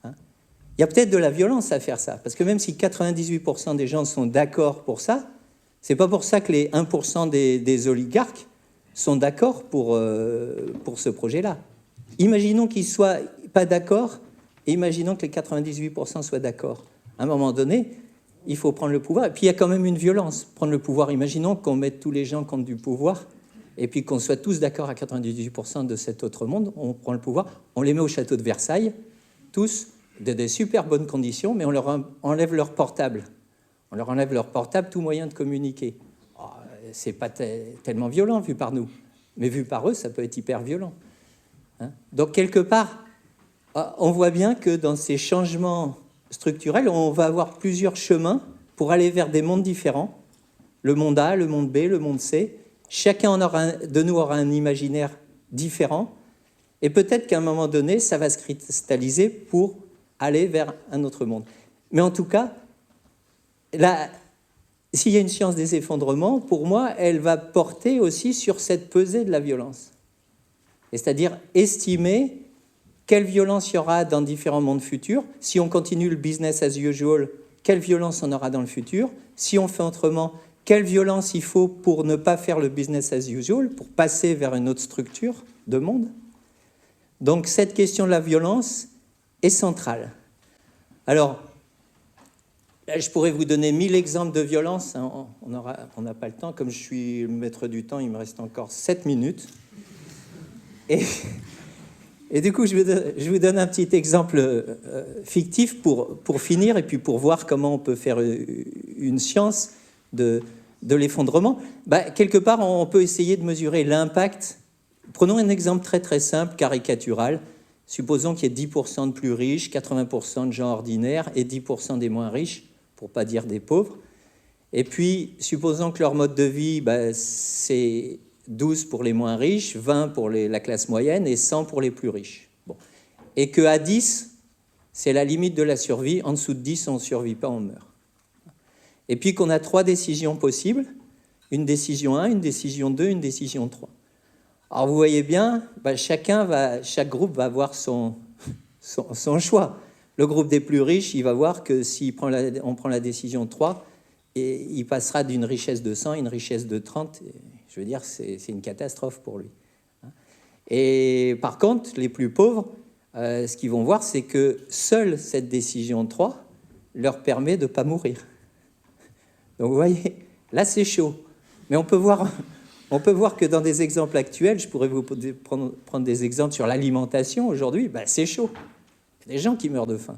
Il y a peut-être de la violence à faire ça, parce que même si 98% des gens sont d'accord pour ça, c'est pas pour ça que les 1% des oligarques sont d'accord pour ce projet-là. Imaginons qu'ils ne soient pas d'accord, et imaginons que les 98% soient d'accord. À un moment donné, il faut prendre le pouvoir. Et puis, il y a quand même une violence. Prendre le pouvoir, imaginons qu'on mette tous les gens contre du pouvoir, et puis qu'on soit tous d'accord à 98% de cet autre monde, on prend le pouvoir, on les met au château de Versailles, tous, de des super bonnes conditions, mais on leur enlève leur portable. On leur enlève leur portable, tout moyen de communiquer. Oh, c'est pas tellement violent vu par nous, mais vu par eux, ça peut être hyper violent. Donc, quelque part, on voit bien que dans ces changements structurels, on va avoir plusieurs chemins pour aller vers des mondes différents. Le monde A, le monde B, le monde C. Chacun de nous aura un imaginaire différent. Et peut-être qu'à un moment donné, ça va se cristalliser pour aller vers un autre monde. Mais en tout cas, s'il y a une science des effondrements, pour moi, elle va porter aussi sur cette pesée de la violence. C'est-à-dire estimer quelle violence il y aura dans différents mondes futurs. Si on continue le business as usual, quelle violence on aura dans le futur. Si on fait autrement, quelle violence il faut pour ne pas faire le business as usual, pour passer vers une autre structure de monde. Donc cette question de la violence est centrale. Alors, là, je pourrais vous donner 1000 exemples de violence. On n'a pas le temps. Comme je suis le maître du temps, il me reste encore 7 minutes. Et du coup, je vous donne un petit exemple fictif pour finir et puis pour voir comment on peut faire une science de l'effondrement. Quelque part, on peut essayer de mesurer l'impact. Prenons un exemple très très simple, caricatural. Supposons qu'il y ait 10% de plus riches, 80% de gens ordinaires et 10% des moins riches, pour ne pas dire des pauvres. Et puis, supposons que leur mode de vie, c'est 12 pour les moins riches, 20 pour la classe moyenne et 100 pour les plus riches. Bon. Et qu'à 10, c'est la limite de la survie. En dessous de 10, on ne survit pas, on meurt. Et puis qu'on a 3 décisions possibles. Une décision 1, une décision 2, une décision 3. Alors vous voyez bien, chaque groupe va avoir son choix. Le groupe des plus riches, il va voir que si on prend la décision 3, et il passera d'une richesse de 100 à une richesse de 30. Je veux dire, c'est une catastrophe pour lui. Et par contre, les plus pauvres, ce qu'ils vont voir, c'est que seule cette décision 3 leur permet de ne pas mourir. Donc vous voyez, là c'est chaud. Mais on peut voir que dans des exemples actuels, je pourrais vous prendre des exemples sur l'alimentation aujourd'hui, c'est chaud. Il y a des gens qui meurent de faim.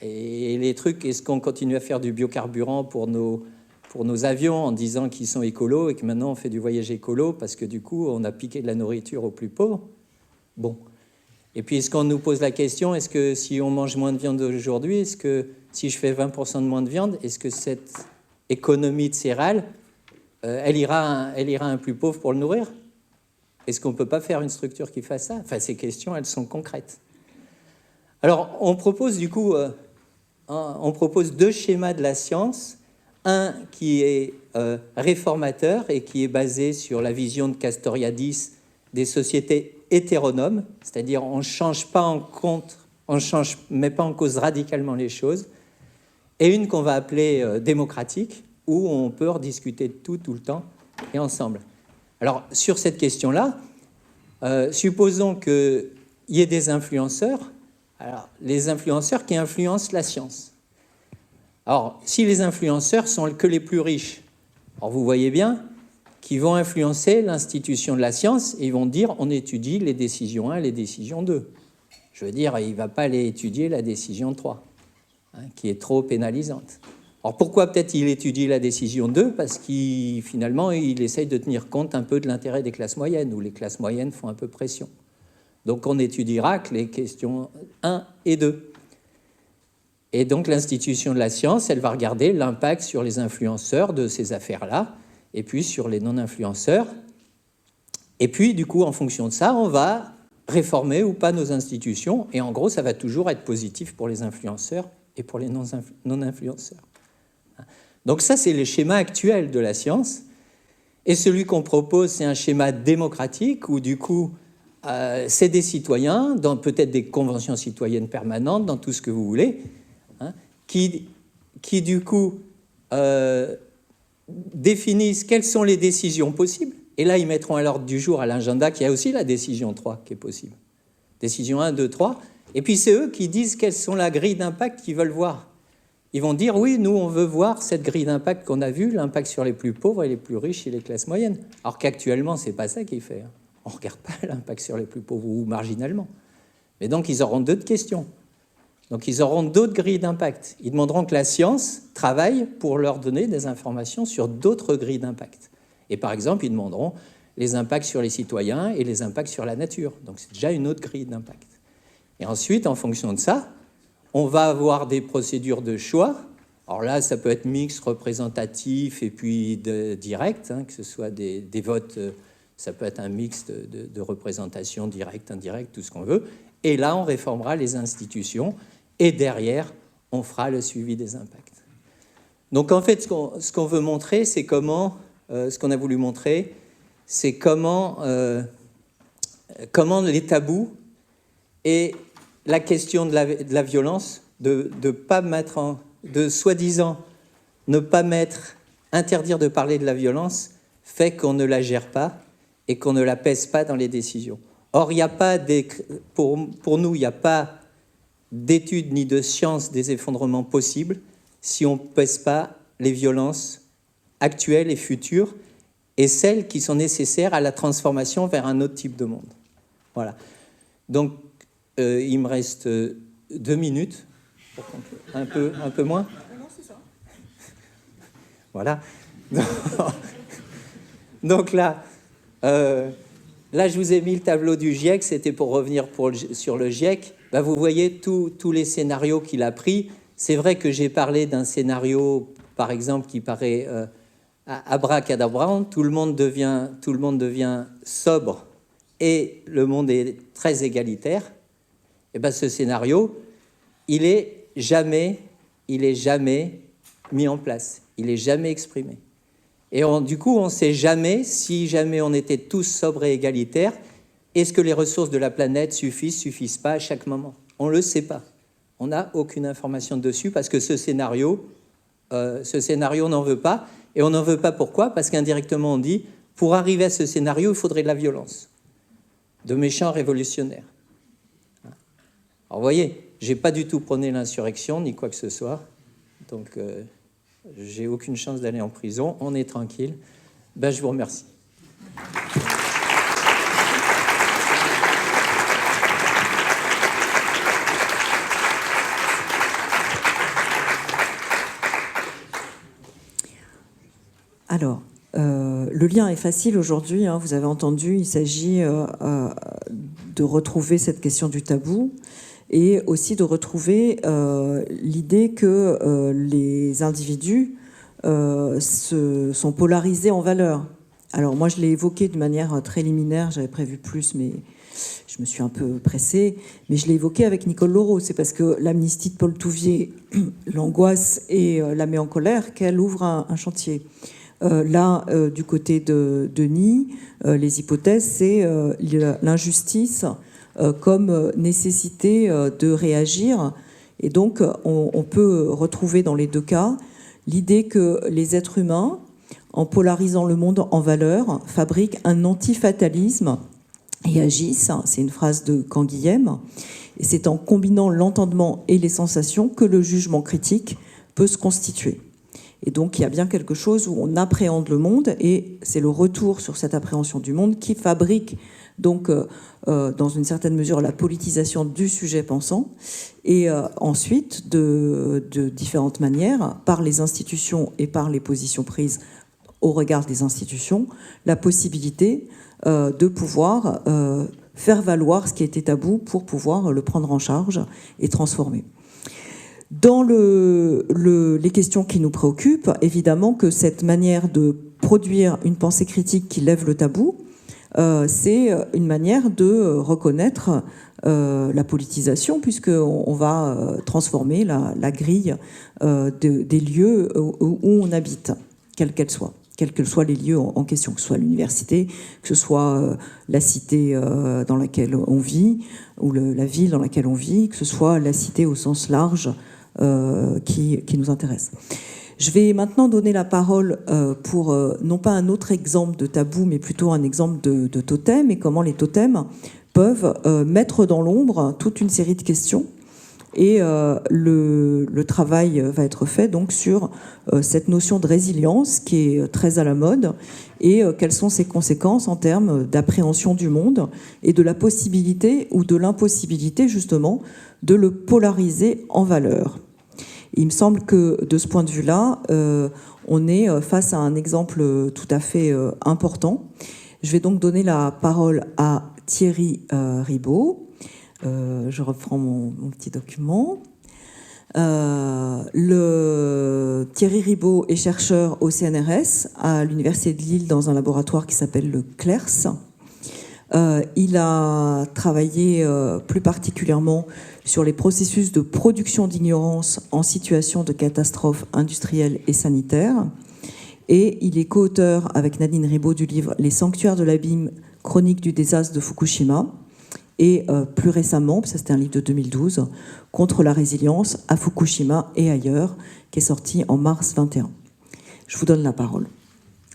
Et les trucs, est-ce qu'on continue à faire du biocarburant pour nos avions en disant qu'ils sont écolos et que maintenant on fait du voyage écolo parce que du coup on a piqué de la nourriture aux plus pauvres? Bon. Et puis est-ce qu'on nous pose la question, est-ce que si on mange moins de viande aujourd'hui, est-ce que si je fais 20% de moins de viande, est-ce que cette économie de céréales, elle ira à un plus pauvre pour le nourrir? Est-ce qu'on ne peut pas faire une structure qui fasse ça? Enfin, ces questions, elles sont concrètes. Alors, on propose du coup, on propose 2 schémas de la science. Un qui est réformateur et qui est basé sur la vision de Castoriadis des sociétés hétéronomes, c'est-à-dire on met pas en cause radicalement les choses, et une qu'on va appeler démocratique, où on peut rediscuter de tout le temps et ensemble. Alors, sur cette question-là, supposons qu'il y ait des influenceurs, alors, les influenceurs qui influencent la science. Alors, si les influenceurs sont que les plus riches, alors vous voyez bien qu'ils vont influencer l'institution de la science et ils vont dire on étudie les décisions 1 et les décisions 2. Je veux dire, il ne va pas aller étudier la décision 3, qui est trop pénalisante. Alors pourquoi peut-être il étudie la décision 2 ? Parce qu'il finalement il essaye de tenir compte un peu de l'intérêt des classes moyennes, où les classes moyennes font un peu pression. Donc on étudiera que les questions 1 et 2. Et donc l'institution de la science, elle va regarder l'impact sur les influenceurs de ces affaires-là, et puis sur les non-influenceurs. Et puis du coup, en fonction de ça, on va réformer ou pas nos institutions, et en gros, ça va toujours être positif pour les influenceurs et pour les non-influenceurs. Donc ça, c'est le schéma actuel de la science. Et celui qu'on propose, c'est un schéma démocratique où, du coup, c'est des citoyens, dans peut-être des conventions citoyennes permanentes, dans tout ce que vous voulez, qui du coup, définissent quelles sont les décisions possibles. Et là, ils mettront à l'ordre du jour, à l'agenda, qu'il y a aussi la décision 3 qui est possible. Décision 1, 2, 3. Et puis, c'est eux qui disent quelles sont la grille d'impact qu'ils veulent voir. Ils vont dire, oui, nous, on veut voir cette grille d'impact qu'on a vue, l'impact sur les plus pauvres et les plus riches et les classes moyennes. Alors qu'actuellement, ce n'est pas ça qui est fait. On ne regarde pas l'impact sur les plus pauvres ou marginalement. Mais donc, ils auront d'autres questions. Donc, ils auront d'autres grilles d'impact. Ils demanderont que la science travaille pour leur donner des informations sur d'autres grilles d'impact. Et par exemple, ils demanderont les impacts sur les citoyens et les impacts sur la nature. Donc, c'est déjà une autre grille d'impact. Et ensuite, en fonction de ça, on va avoir des procédures de choix. Alors là, ça peut être mixte, représentatif et puis direct, que ce soit des votes, ça peut être un mix de représentation directe, indirecte, tout ce qu'on veut. Et là, on réformera les institutions et derrière, on fera le suivi des impacts. Donc en fait, ce qu'on veut montrer, c'est comment, ce qu'on a voulu montrer, c'est comment les tabous et la question de la violence, de pas mettre de soi-disant ne pas interdire de parler de la violence, fait qu'on ne la gère pas et qu'on ne la pèse pas dans les décisions. Or, il n'y a pas pour nous, il n'y a pas d'études ni de science des effondrements possibles si on ne pèse pas les violences actuelles et futures et celles qui sont nécessaires à la transformation vers un autre type de monde. Voilà. Donc, il me reste 2 minutes, un peu moins. Non, c'est ça. Voilà. Donc là, je vous ai mis le tableau du GIEC, c'était pour revenir sur le GIEC. Vous voyez tous les scénarios qu'il a pris. C'est vrai que j'ai parlé d'un scénario, par exemple, qui paraît abracadabrant. Tout le monde devient sobre et le monde est très égalitaire. Et ce scénario, il est jamais mis en place. Il n'est jamais exprimé. Et du coup, on ne sait jamais, si jamais on était tous sobres et égalitaires, est-ce que les ressources de la planète suffisent pas à chaque moment ? On ne le sait pas. On n'a aucune information dessus parce que ce scénario, on n'en veut pas. Et on n'en veut pas pourquoi ? Parce qu'indirectement, on dit, pour arriver à ce scénario, il faudrait de la violence, de méchants révolutionnaires. Alors, vous voyez, je n'ai pas du tout prôné l'insurrection, ni quoi que ce soit. Donc, j'ai aucune chance d'aller en prison. On est tranquille. Je vous remercie. Alors, le lien est facile aujourd'hui, vous avez entendu, il s'agit de retrouver cette question du tabou et aussi de retrouver l'idée que les individus sont polarisés en valeurs Alors moi, je l'ai évoqué de manière très liminaire, j'avais prévu plus, mais je me suis un peu pressée. Mais je l'ai évoqué avec Nicole Laureau, c'est parce que l'amnistie de Paul Touvier l'angoisse et la met en colère qu'elle ouvre un chantier. Là, du côté de Denis, les hypothèses, c'est l'injustice comme nécessité de réagir. Et donc, on peut retrouver dans les deux cas l'idée que les êtres humains, en polarisant le monde en valeurs, fabriquent un antifatalisme et agissent. C'est une phrase de Canguilhem. Et c'est en combinant l'entendement et les sensations que le jugement critique peut se constituer. Et donc, il y a bien quelque chose où on appréhende le monde, et c'est le retour sur cette appréhension du monde qui fabrique, donc, dans une certaine mesure, la politisation du sujet pensant, et ensuite, de différentes manières, par les institutions et par les positions prises au regard des institutions, la possibilité de pouvoir faire valoir ce qui était tabou pour pouvoir le prendre en charge et transformer. Dans les questions qui nous préoccupent, évidemment que cette manière de produire une pensée critique qui lève le tabou, c'est une manière de reconnaître la politisation, puisqu'on va transformer la grille des lieux où on habite, quels que soient les lieux en question, que ce soit l'université, que ce soit la cité dans laquelle on vit, ou la ville dans laquelle on vit, que ce soit la cité au sens large qui nous intéresse. Je vais maintenant donner la parole pour non pas un autre exemple de tabou, mais plutôt un exemple de totem, et comment les totems peuvent mettre dans l'ombre toute une série de questions. Et le travail va être fait donc sur cette notion de résilience qui est très à la mode, et quelles sont ses conséquences en termes d'appréhension du monde et de la possibilité ou de l'impossibilité justement de le polariser en valeurs. Il me semble que de ce point de vue-là, on est face à un exemple tout à fait important. Je vais donc donner la parole à Thierry Ribaud. Je reprends mon petit document. Thierry Ribaud est chercheur au CNRS à l'Université de Lille dans un laboratoire qui s'appelle le CLERS. Il a travaillé plus particulièrement sur les processus de production d'ignorance en situation de catastrophe industrielle et sanitaire. Et il est co-auteur avec Nadine Ribaud du livre « Les sanctuaires de l'abîme, chronique du désastre de Fukushima ». Et plus récemment, ça c'était un livre de 2012, « Contre la résilience à Fukushima et ailleurs », qui est sorti en mars 21. Je vous donne la parole,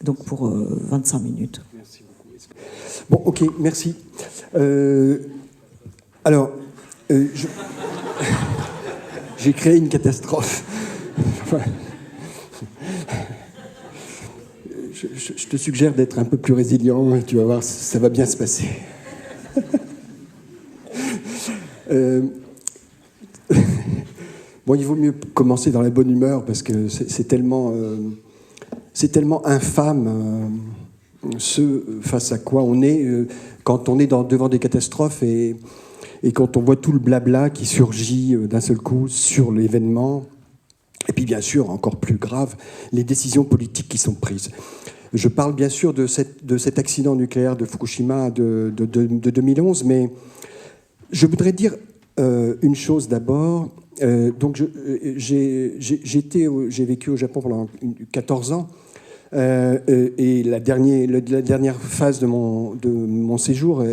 donc pour 25 minutes. Merci beaucoup. Bon, ok, merci. Alors, j'ai créé une catastrophe. Je te suggère d'être un peu plus résilient, tu vas voir, ça va bien se passer. Bon, il vaut mieux commencer dans la bonne humeur parce que c'est tellement infâme ce face à quoi on est quand on est devant des catastrophes et quand on voit tout le blabla qui surgit d'un seul coup sur l'événement. Et puis bien sûr, encore plus grave, les décisions politiques qui sont prises. Je parle bien sûr de cet accident nucléaire de Fukushima de 2011, mais je voudrais dire une chose d'abord. Donc j'ai vécu au Japon pendant 14 ans, et la dernière phase de mon séjour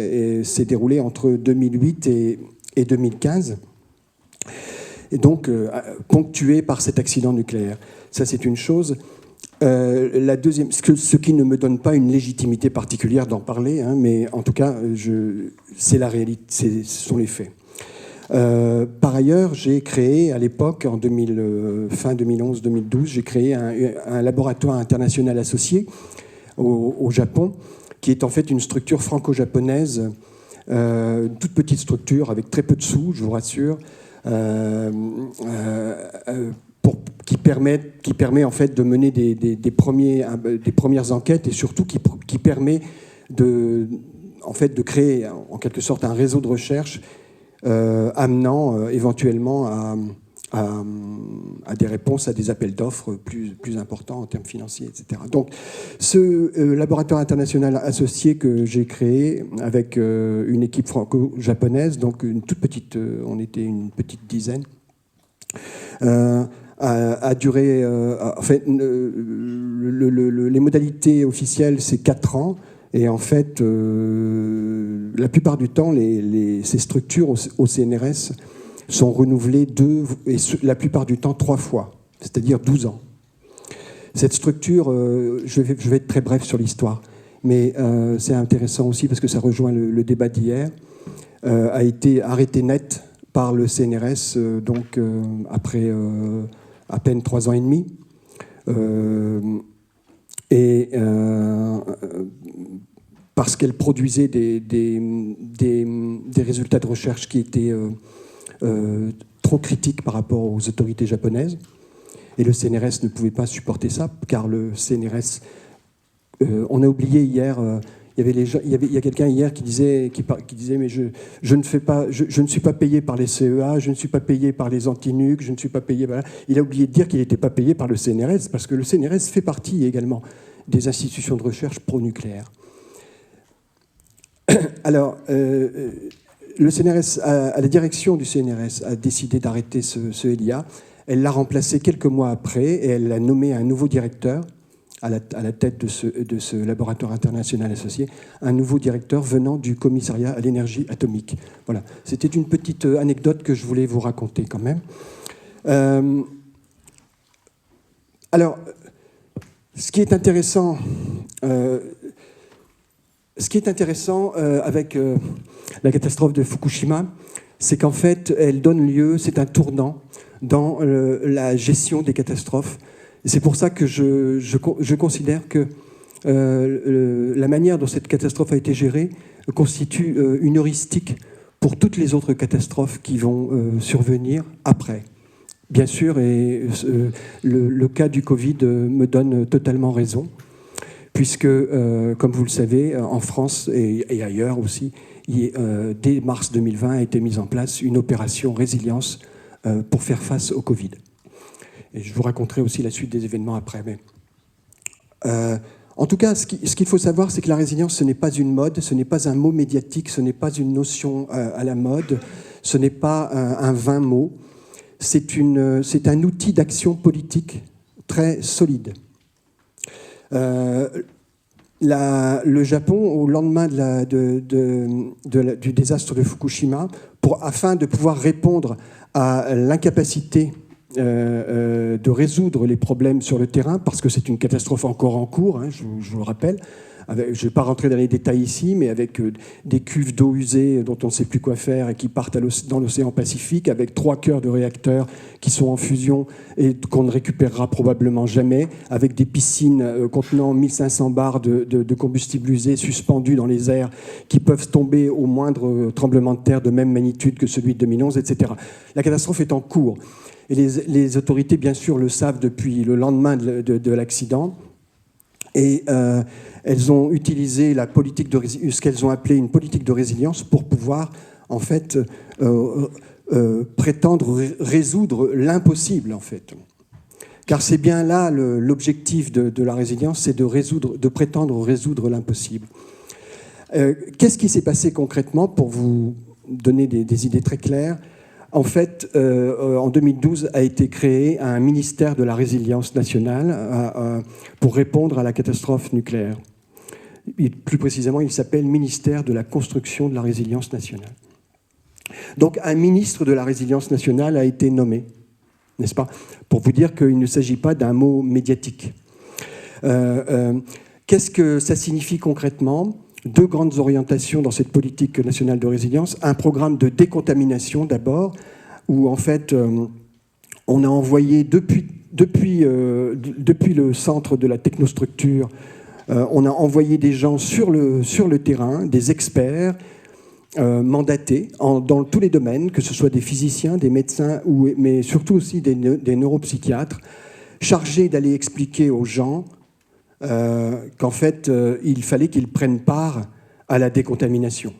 s'est déroulée entre 2008 et 2015. Et donc ponctuée par cet accident nucléaire. Ça, c'est une chose. La deuxième, ce qui ne me donne pas une légitimité particulière d'en parler, hein, mais en tout cas, c'est la réalité, ce sont les faits. Par ailleurs, j'ai créé à l'époque, fin 2011-2012, j'ai créé un laboratoire international associé au Japon, qui est en fait une structure franco-japonaise, toute petite structure avec très peu de sous, je vous rassure, qui permet en fait de mener des premières enquêtes, et surtout qui permet de créer en quelque sorte un réseau de recherche amenant éventuellement à des réponses à des appels d'offres plus importants en termes financiers, etc. Donc, ce laboratoire international associé que j'ai créé avec une équipe franco-japonaise, donc une toute petite, on était une petite dizaine, a duré. En fait, les modalités officielles, c'est 4 ans. Et en fait, la plupart du temps, ces structures au CNRS sont renouvelées 2, et la plupart du temps 3 fois, c'est-à-dire 12 ans. Cette structure, je vais être très bref sur l'histoire, mais c'est intéressant aussi parce que ça rejoint le débat d'hier, a été arrêtée net par le CNRS donc, après à peine 3 ans et demi. Parce qu'elle produisait des résultats de recherche qui étaient trop critiques par rapport aux autorités japonaises. Et le CNRS ne pouvait pas supporter ça, car le CNRS... on a oublié hier... il y a quelqu'un hier qui disait mais je ne suis pas payé par les CEA, je ne suis pas payé par les antinucs, je ne suis pas payé... Voilà. Il a oublié de dire qu'il n'était pas payé par le CNRS, parce que le CNRS fait partie également des institutions de recherche pro-nucléaires. Alors, le CNRS, à la direction du CNRS, a décidé d'arrêter ce LIA. Elle l'a remplacé quelques mois après et elle a nommé un nouveau directeur à la tête de ce laboratoire international associé, un nouveau directeur venant du commissariat à l'énergie atomique. Voilà, c'était une petite anecdote que je voulais vous raconter quand même. Alors, ce qui est intéressant avec la catastrophe de Fukushima, c'est qu'en fait, elle donne lieu, c'est un tournant dans la gestion des catastrophes. C'est pour ça que je considère que la manière dont cette catastrophe a été gérée constitue une heuristique pour toutes les autres catastrophes qui vont survenir après. Bien sûr, et le cas du Covid me donne totalement raison, puisque, comme vous le savez, en France et ailleurs aussi, dès mars 2020 a été mise en place une opération résilience pour faire face au Covid. Et je vous raconterai aussi la suite des événements après. Mais, en tout cas, ce qu'il faut savoir, c'est que la résilience, ce n'est pas une mode, ce n'est pas un mot médiatique, ce n'est pas une notion à la mode, ce n'est pas un vain mot. C'est un outil d'action politique très solide. Le Japon, au lendemain du désastre de Fukushima, afin de pouvoir répondre à l'incapacité de résoudre les problèmes sur le terrain, parce que c'est une catastrophe encore en cours, hein, je vous le rappelle. Je ne vais pas rentrer dans les détails ici, mais avec des cuves d'eau usée dont on ne sait plus quoi faire et qui partent dans l'océan Pacifique, avec 3 cœurs de réacteurs qui sont en fusion et qu'on ne récupérera probablement jamais, avec des piscines contenant 1500 bars de combustible usé suspendus dans les airs qui peuvent tomber au moindre tremblement de terre de même magnitude que celui de 2011, etc. La catastrophe est en cours. Et les autorités, bien sûr, le savent depuis le lendemain de l'accident. Et elles ont utilisé ce qu'elles ont appelé une politique de résilience pour pouvoir, en fait, prétendre résoudre l'impossible, en fait. Car c'est bien là l'objectif de la résilience, c'est de prétendre résoudre l'impossible. Qu'est-ce qui s'est passé concrètement pour vous donner des idées très claires ? En fait, en 2012 a été créé un ministère de la résilience nationale pour répondre à la catastrophe nucléaire. Plus précisément, il s'appelle ministère de la construction de la résilience nationale. Donc un ministre de la résilience nationale a été nommé, n'est-ce pas ? Pour vous dire qu'il ne s'agit pas d'un mot médiatique. Qu'est-ce que ça signifie concrètement ? 2 grandes orientations dans cette politique nationale de résilience. Un programme de décontamination d'abord, où en fait on a envoyé depuis le centre de la technostructure, on a envoyé des gens sur le terrain, des experts mandatés dans tous les domaines, que ce soit des physiciens, des médecins, mais surtout aussi des neuropsychiatres, chargés d'aller expliquer aux gens qu'en fait, il fallait qu'ils prennent part à la décontamination.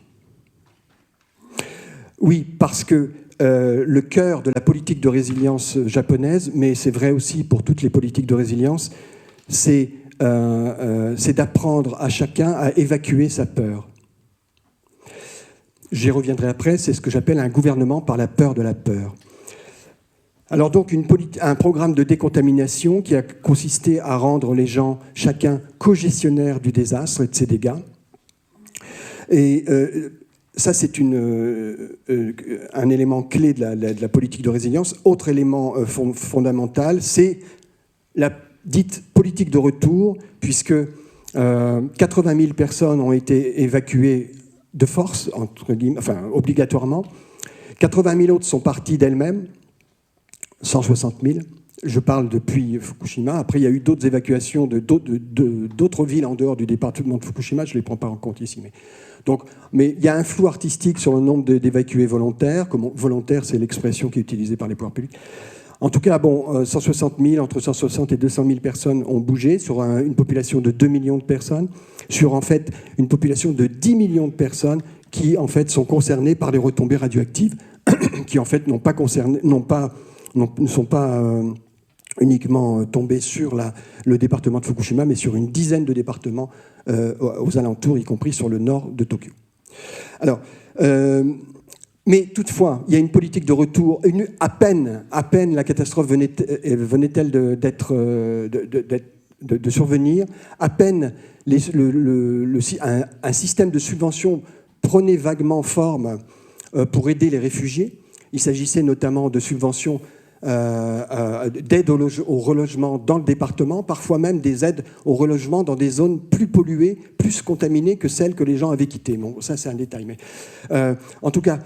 Oui, parce que le cœur de la politique de résilience japonaise, mais c'est vrai aussi pour toutes les politiques de résilience, c'est d'apprendre à chacun à évacuer sa peur. J'y reviendrai après, c'est ce que j'appelle un gouvernement par la peur de la peur. Alors donc un programme de décontamination qui a consisté à rendre les gens, chacun, co-gestionnaire du désastre et de ses dégâts. Et ça, c'est un élément clé de la politique de résilience. Autre élément fondamental, c'est la dite politique de retour, puisque 80 000 personnes ont été évacuées de force, entre guillemets, enfin obligatoirement. 80 000 autres sont partis d'elles-mêmes, 160 000. Je parle depuis Fukushima. Après, il y a eu d'autres évacuations d'autres villes en dehors du département de Fukushima. Je ne les prends pas en compte ici. Mais il y a un flou artistique sur le nombre d'évacués volontaires. Volontaire, c'est l'expression qui est utilisée par les pouvoirs publics. En tout cas, bon, 160 000, entre 160 et 200 000 personnes ont bougé sur une population de 2 millions de personnes, sur en fait une population de 10 millions de personnes qui en fait sont concernées par les retombées radioactives, qui en fait ne sont pas uniquement tombées sur le département de Fukushima, mais sur une dizaine de départements aux alentours, y compris sur le nord de Tokyo. Alors, mais toutefois, il y a une politique de retour. À peine la catastrophe venait-elle de survenir, à peine un système de subvention prenait vaguement forme pour aider les réfugiés. Il s'agissait notamment de subventions d'aide au relogement dans le département, parfois même des aides au relogement dans des zones plus polluées, plus contaminées que celles que les gens avaient quittées. Bon, ça c'est un détail, mais en tout cas,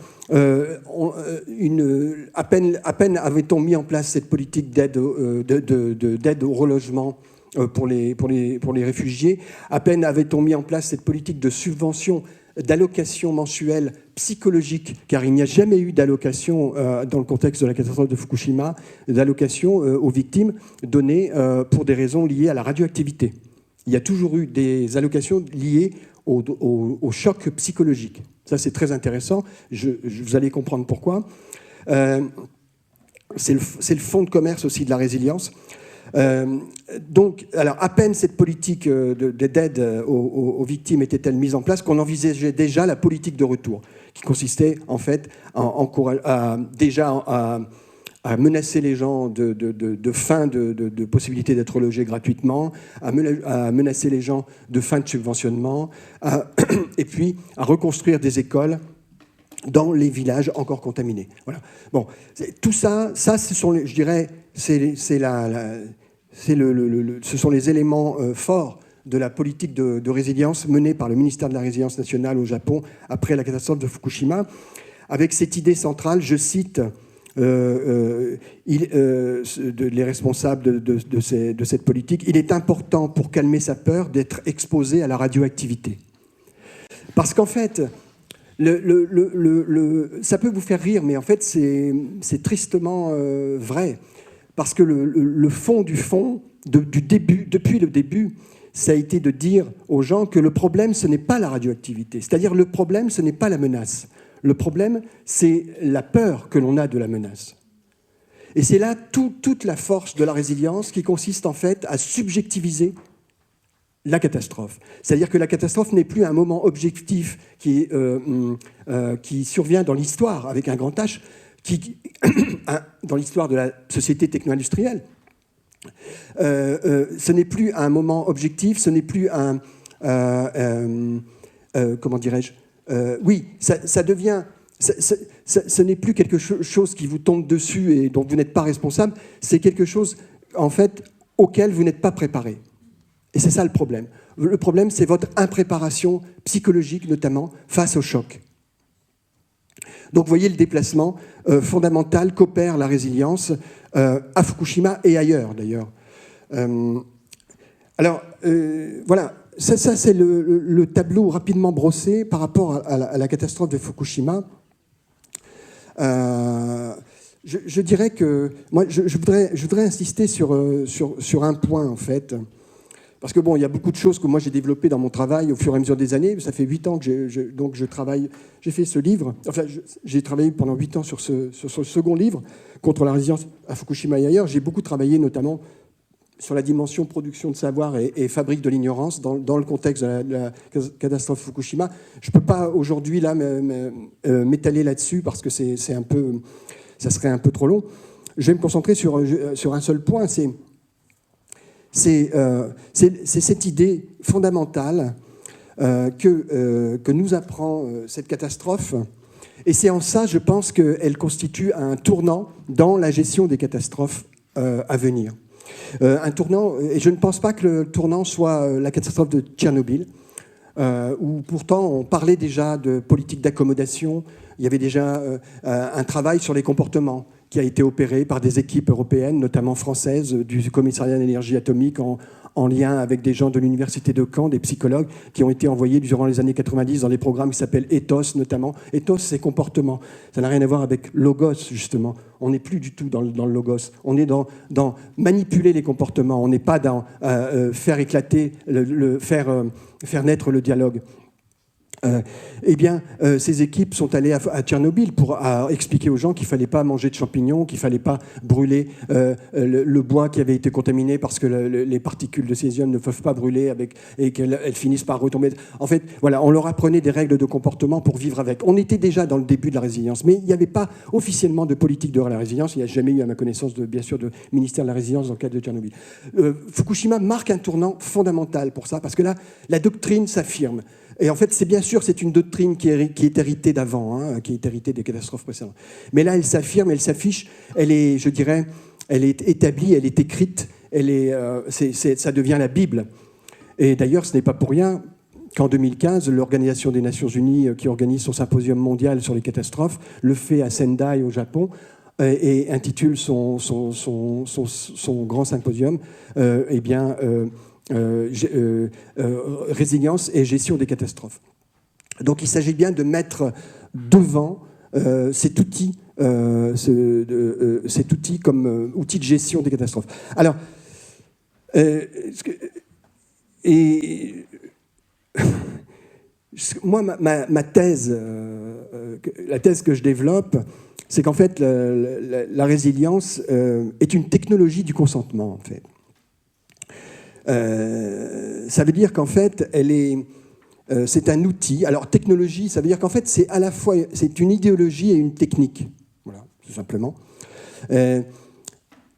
à peine avait-on mis en place cette politique d'aide au relogement pour les réfugiés, à peine avait-on mis en place cette politique de subvention, d'allocation mensuelle psychologique, car il n'y a jamais eu d'allocation dans le contexte de la catastrophe de Fukushima, d'allocation aux victimes données pour des raisons liées à la radioactivité. Il y a toujours eu des allocations liées au choc psychologique. Ça, c'est très intéressant. Vous allez comprendre pourquoi. C'est le fonds de commerce aussi de la résilience. Donc, alors, à peine cette politique d'aide aux victimes était-elle mise en place qu'on envisageait déjà la politique de retour, qui consistait en fait à menacer les gens de fin de possibilité d'être logés gratuitement, à menacer les gens de fin de subventionnement, et puis à reconstruire des écoles dans les villages encore contaminés. Voilà. Bon, tout ça, ce sont, je dirais, ce sont les éléments forts de la politique de résilience menée par le ministère de la Résilience nationale au Japon après la catastrophe de Fukushima, avec cette idée centrale, je cite les responsables de cette politique: il est important pour calmer sa peur d'être exposé à la radioactivité. Parce qu'en fait, ça peut vous faire rire, mais en fait c'est tristement vrai. Parce que le fond du fond, depuis le début, ça a été de dire aux gens que le problème, ce n'est pas la radioactivité. C'est-à-dire, le problème, ce n'est pas la menace. Le problème, c'est la peur que l'on a de la menace. Et c'est là toute la force de la résilience qui consiste en fait à subjectiviser la catastrophe. C'est-à-dire que la catastrophe n'est plus un moment objectif qui survient dans l'histoire, avec un grand H, dans l'histoire de la société techno-industrielle. Ce n'est plus un moment objectif, ce n'est plus un... comment dirais-je oui, ça devient... Ce n'est plus quelque chose qui vous tombe dessus et dont vous n'êtes pas responsable, c'est quelque chose, en fait, auquel vous n'êtes pas préparé. Et c'est ça le problème. Le problème, c'est votre impréparation psychologique, notamment, face au choc. Donc, vous voyez le déplacement fondamental qu'opère la résilience à Fukushima et ailleurs, d'ailleurs. Voilà, ça c'est le tableau rapidement brossé par rapport à la catastrophe de Fukushima. Je dirais que... Moi, je voudrais insister sur un point, en fait. Parce que bon, il y a beaucoup de choses que moi j'ai développées dans mon travail au fur et à mesure des années. Ça fait 8 ans que je travaille. J'ai fait ce livre. Enfin, j'ai travaillé pendant 8 ans sur ce second livre, Contre la résilience à Fukushima et ailleurs. J'ai beaucoup travaillé notamment sur la dimension production de savoir et fabrique de l'ignorance dans le contexte de la catastrophe Fukushima. Je ne peux pas aujourd'hui là m'étaler là-dessus parce que ça serait un peu trop long. Je vais me concentrer sur un seul point, c'est cette idée fondamentale que nous apprend cette catastrophe. Et c'est en ça, je pense, qu'elle constitue un tournant dans la gestion des catastrophes à venir. Un tournant, et je ne pense pas que le tournant soit la catastrophe de Tchernobyl, où pourtant on parlait déjà de politique d'accommodation, il y avait déjà un travail sur les comportements qui a été opéré par des équipes européennes, notamment françaises, du commissariat à l'énergie atomique, en lien avec des gens de l'université de Caen, des psychologues, qui ont été envoyés durant les années 90 dans des programmes qui s'appellent Ethos, notamment. Ethos, c'est comportement. Ça n'a rien à voir avec logos, justement. On n'est plus du tout dans le logos. On est dans manipuler les comportements. On n'est pas dans faire éclater, faire naître le dialogue. Eh bien, ces équipes sont allées à Tchernobyl pour expliquer aux gens qu'il ne fallait pas manger de champignons, qu'il ne fallait pas brûler le bois qui avait été contaminé parce que les particules de césium ne peuvent pas brûler et qu'elles finissent par retomber. En fait, voilà, on leur apprenait des règles de comportement pour vivre avec. On était déjà dans le début de la résilience, mais il n'y avait pas officiellement de politique de la résilience. Il n'y a jamais eu, à ma connaissance, bien sûr, de ministère de la résilience dans le cadre de Tchernobyl. Fukushima marque un tournant fondamental pour ça, parce que là, la doctrine s'affirme. Et en fait, c'est une doctrine qui est héritée d'avant, hein, qui est héritée des catastrophes précédentes. Mais là, elle s'affirme, elle s'affiche, elle est, je dirais, elle est établie, elle est écrite, ça devient la Bible. Et d'ailleurs, ce n'est pas pour rien qu'en 2015, l'Organisation des Nations Unies, qui organise son symposium mondial sur les catastrophes, le fait à Sendai, au Japon, et intitule son grand symposium, résilience et gestion des catastrophes. Donc il s'agit bien de mettre devant cet outil comme outil de gestion des catastrophes. Alors, moi, ma thèse, la thèse que je développe, c'est qu'en fait, la résilience est une technologie du consentement, en fait. Ça veut dire qu'en fait, c'est un outil. Alors, technologie, ça veut dire qu'en fait, c'est à la fois c'est une idéologie et une technique. Voilà, tout simplement.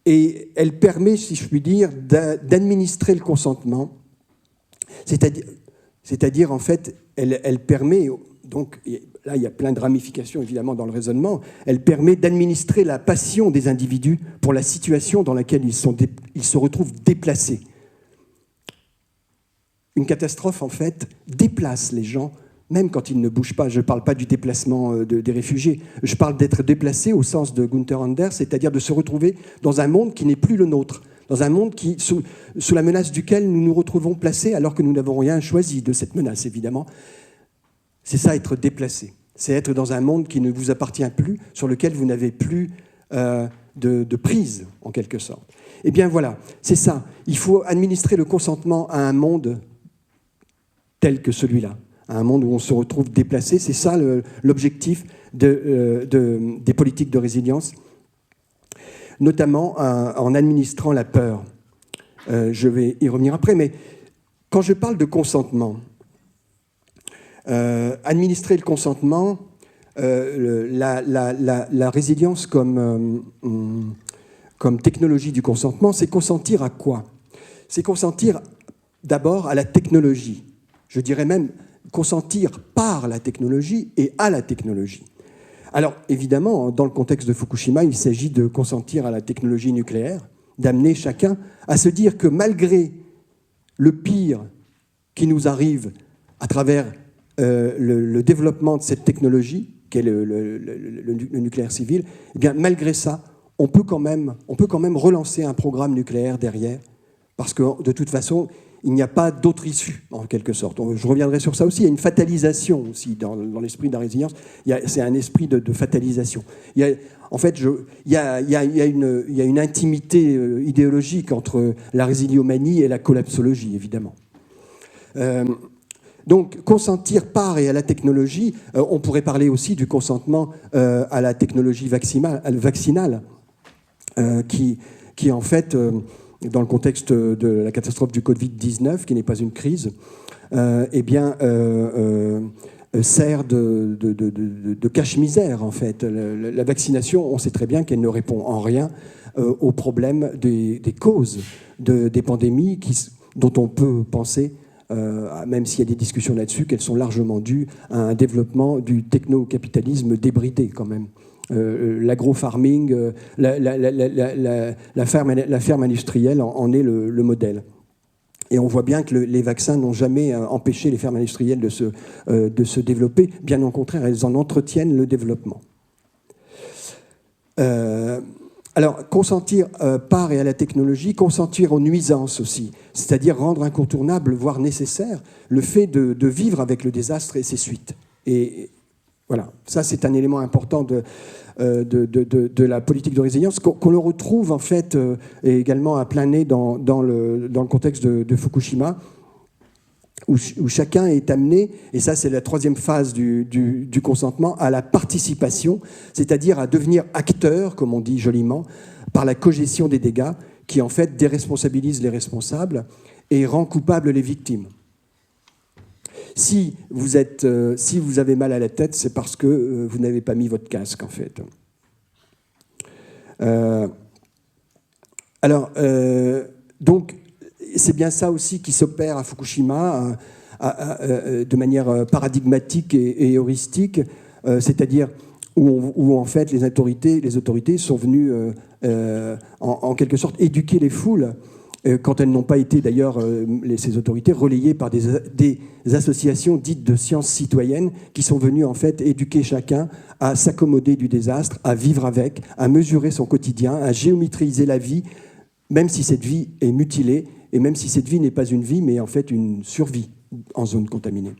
Et elle permet, si je puis dire, d'administrer le consentement. C'est-à-dire, en fait, elle permet, donc, là, il y a plein de ramifications, évidemment, dans le raisonnement, elle permet d'administrer la passion des individus pour la situation dans laquelle ils se retrouvent déplacés. Une catastrophe, en fait, déplace les gens, même quand ils ne bougent pas. Je ne parle pas du déplacement des réfugiés. Je parle d'être déplacé au sens de Gunther Anders, c'est-à-dire de se retrouver dans un monde qui n'est plus le nôtre, dans un monde sous la menace duquel nous nous retrouvons placés alors que nous n'avons rien choisi de cette menace, évidemment. C'est ça, être déplacé. C'est être dans un monde qui ne vous appartient plus, sur lequel vous n'avez plus de prise, en quelque sorte. Eh bien voilà, c'est ça. Il faut administrer le consentement à un monde tel que celui-là, à un monde où on se retrouve déplacé. C'est ça l'objectif des politiques de résilience, notamment en administrant la peur. Je vais y revenir après, mais quand je parle de consentement, administrer le consentement, la résilience comme technologie du consentement, c'est consentir à quoi? C'est consentir d'abord à la technologie. Je dirais même consentir par la technologie et à la technologie. Alors, évidemment, dans le contexte de Fukushima, il s'agit de consentir à la technologie nucléaire, d'amener chacun à se dire que malgré le pire qui nous arrive à travers le développement de cette technologie, qu'est le nucléaire civil, eh bien, malgré ça, on peut quand même relancer un programme nucléaire derrière, parce que de toute façon, il n'y a pas d'autre issue, en quelque sorte. Je reviendrai sur ça aussi. Il y a une fatalisation aussi dans l'esprit de la résilience. C'est un esprit de fatalisation. En fait, il y a une intimité idéologique entre la résiliomanie et la collapsologie, évidemment. Donc, consentir par et à la technologie, on pourrait parler aussi du consentement à la technologie vaccinale, qui en fait, dans le contexte de la catastrophe du Covid-19, qui n'est pas une crise, sert de cache-misère, en fait. La vaccination, on sait très bien qu'elle ne répond en rien aux problèmes des causes des pandémies dont on peut penser, même s'il y a des discussions là-dessus, qu'elles sont largement dues à un développement du techno-capitalisme débridé, quand même. L'agro-farming, la ferme industrielle en est le modèle. Et on voit bien que les vaccins n'ont jamais empêché les fermes industrielles de se développer. Bien au contraire, elles en entretiennent le développement. Alors, consentir par et à la technologie, consentir aux nuisances aussi, c'est-à-dire rendre incontournable, voire nécessaire, le fait de vivre avec le désastre et ses suites. Et voilà, ça c'est un élément important de la politique de résilience qu'on le retrouve en fait également à plein nez dans le contexte de Fukushima, où chacun est amené, et ça c'est la troisième phase du consentement, à la participation, c'est-à-dire à devenir acteur, comme on dit joliment, par la cogestion des dégâts, qui en fait déresponsabilise les responsables et rend coupables les victimes. Si vous avez mal à la tête, c'est parce que vous n'avez pas mis votre casque, en fait. Donc, c'est bien ça aussi qui s'opère à Fukushima de manière paradigmatique et heuristique, c'est-à-dire où en fait les autorités sont venues en quelque sorte éduquer les foules, quand elles n'ont pas été d'ailleurs, ces autorités, relayées par des associations dites de sciences citoyennes qui sont venues en fait éduquer chacun à s'accommoder du désastre, à vivre avec, à mesurer son quotidien, à géométriser la vie, même si cette vie est mutilée et même si cette vie n'est pas une vie mais en fait une survie en zone contaminée.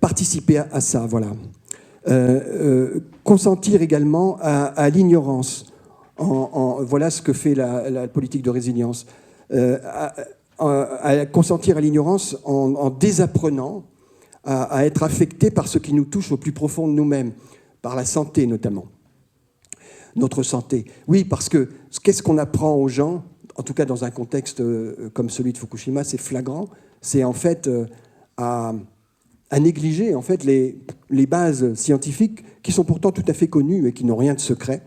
Participer à ça, voilà. Consentir également à l'ignorance. Voilà ce que fait la politique de résilience. À consentir à l'ignorance en désapprenant à être affecté par ce qui nous touche au plus profond de nous-mêmes, par la santé notamment. Notre santé. Oui, parce que qu'est-ce qu'on apprend aux gens, en tout cas dans un contexte comme celui de Fukushima, c'est flagrant, c'est en fait à négliger en fait les bases scientifiques qui sont pourtant tout à fait connues et qui n'ont rien de secret,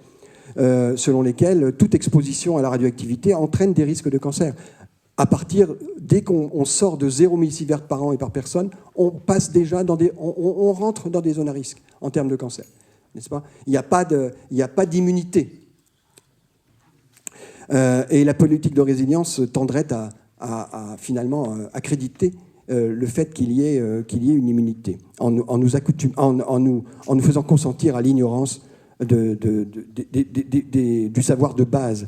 selon lesquelles toute exposition à la radioactivité entraîne des risques de cancer. Dès qu'on sort de 0 millisievert par an et par personne, on passe déjà on rentre dans des zones à risque en termes de cancer, n'est-ce pas ? Il n'y a pas d'immunité. Et la politique de résilience tendrait à finalement accréditer le fait qu'il y ait une immunité, en nous faisant consentir à l'ignorance du savoir de base.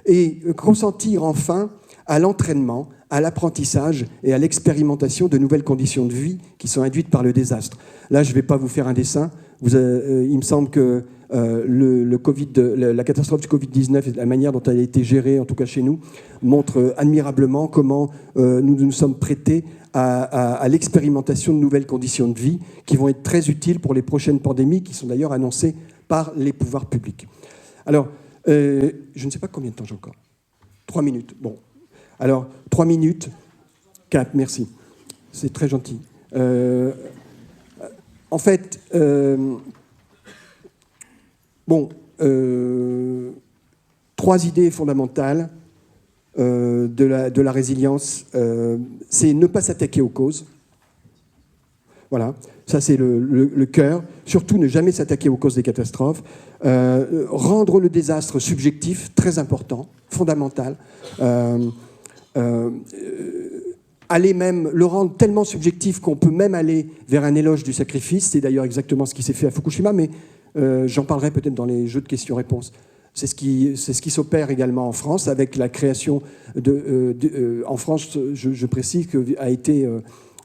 Et consentir enfin à l'entraînement, à l'apprentissage et à l'expérimentation de nouvelles conditions de vie qui sont induites par le désastre. Là, je ne vais pas vous faire un dessin. Il me semble que la catastrophe du Covid-19 et la manière dont elle a été gérée, en tout cas chez nous, montre admirablement comment nous nous sommes prêtés à l'expérimentation de nouvelles conditions de vie qui vont être très utiles pour les prochaines pandémies qui sont d'ailleurs annoncées par les pouvoirs publics. Alors, je ne sais pas combien de temps j'ai encore. 3 minutes. Bon. Alors, 3 minutes. 4, merci. C'est très gentil. En fait, 3 idées fondamentales de la résilience. C'est ne pas s'attaquer aux causes. Voilà, ça c'est le cœur. Surtout ne jamais s'attaquer aux causes des catastrophes. Rendre le désastre subjectif, très important, fondamental. Aller même le rendre tellement subjectif qu'on peut même aller vers un éloge du sacrifice. C'est d'ailleurs exactement ce qui s'est fait à Fukushima, mais j'en parlerai peut-être dans les jeux de questions-réponses. C'est ce qui s'opère également en France avec la création en France, je précise qu'il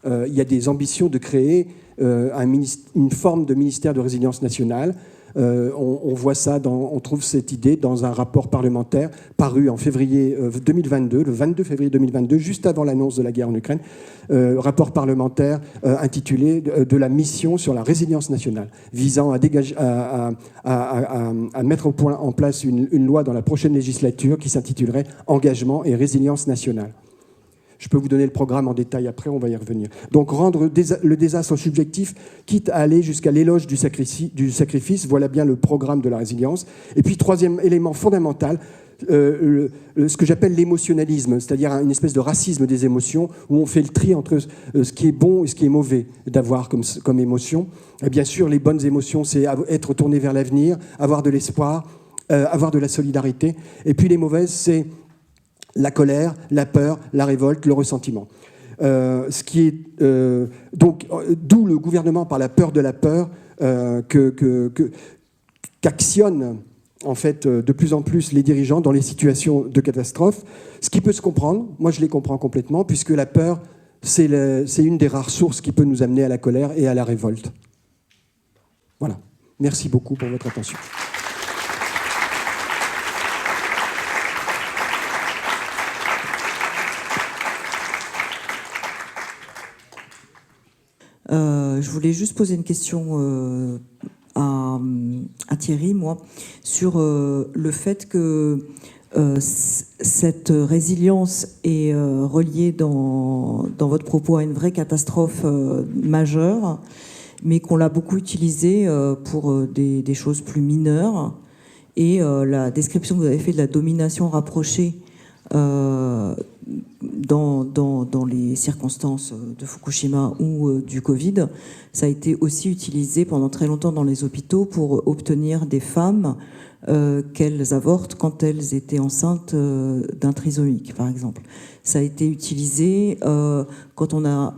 y a des ambitions de créer une forme de ministère de résilience nationale. On voit ça, on trouve cette idée dans un rapport parlementaire paru en février 2022, le 22 février 2022, juste avant l'annonce de la guerre en Ukraine, rapport parlementaire intitulé de la mission sur la résilience nationale, visant à mettre en place une loi dans la prochaine législature qui s'intitulerait Engagement et résilience nationale. Je peux vous donner le programme en détail après, on va y revenir. Donc rendre le désastre subjectif, quitte à aller jusqu'à l'éloge du sacrifice, voilà bien le programme de la résilience. Et puis troisième élément fondamental, ce que j'appelle l'émotionnalisme, c'est-à-dire une espèce de racisme des émotions, où on fait le tri entre ce qui est bon et ce qui est mauvais d'avoir comme émotion. Et bien sûr, les bonnes émotions, c'est être tourné vers l'avenir, avoir de l'espoir, avoir de la solidarité. Et puis les mauvaises, c'est la colère, la peur, la révolte, le ressentiment. D'où le gouvernement, par la peur de la peur, qu'actionnent en fait de plus en plus les dirigeants dans les situations de catastrophe. Ce qui peut se comprendre, moi je les comprends complètement, puisque la peur, c'est une des rares sources qui peut nous amener à la colère et à la révolte. Voilà. Merci beaucoup pour votre attention. Je voulais juste poser une question à Thierry, moi, sur le fait que cette résilience est reliée dans votre propos à une vraie catastrophe majeure, mais qu'on l'a beaucoup utilisée pour des choses plus mineures. Et la description que vous avez faite de la domination rapprochée dans les circonstances de Fukushima ou du Covid, ça a été aussi utilisé pendant très longtemps dans les hôpitaux pour obtenir des femmes qu'elles avortent quand elles étaient enceintes d'un trisomique, par exemple. Ça a été utilisé quand on a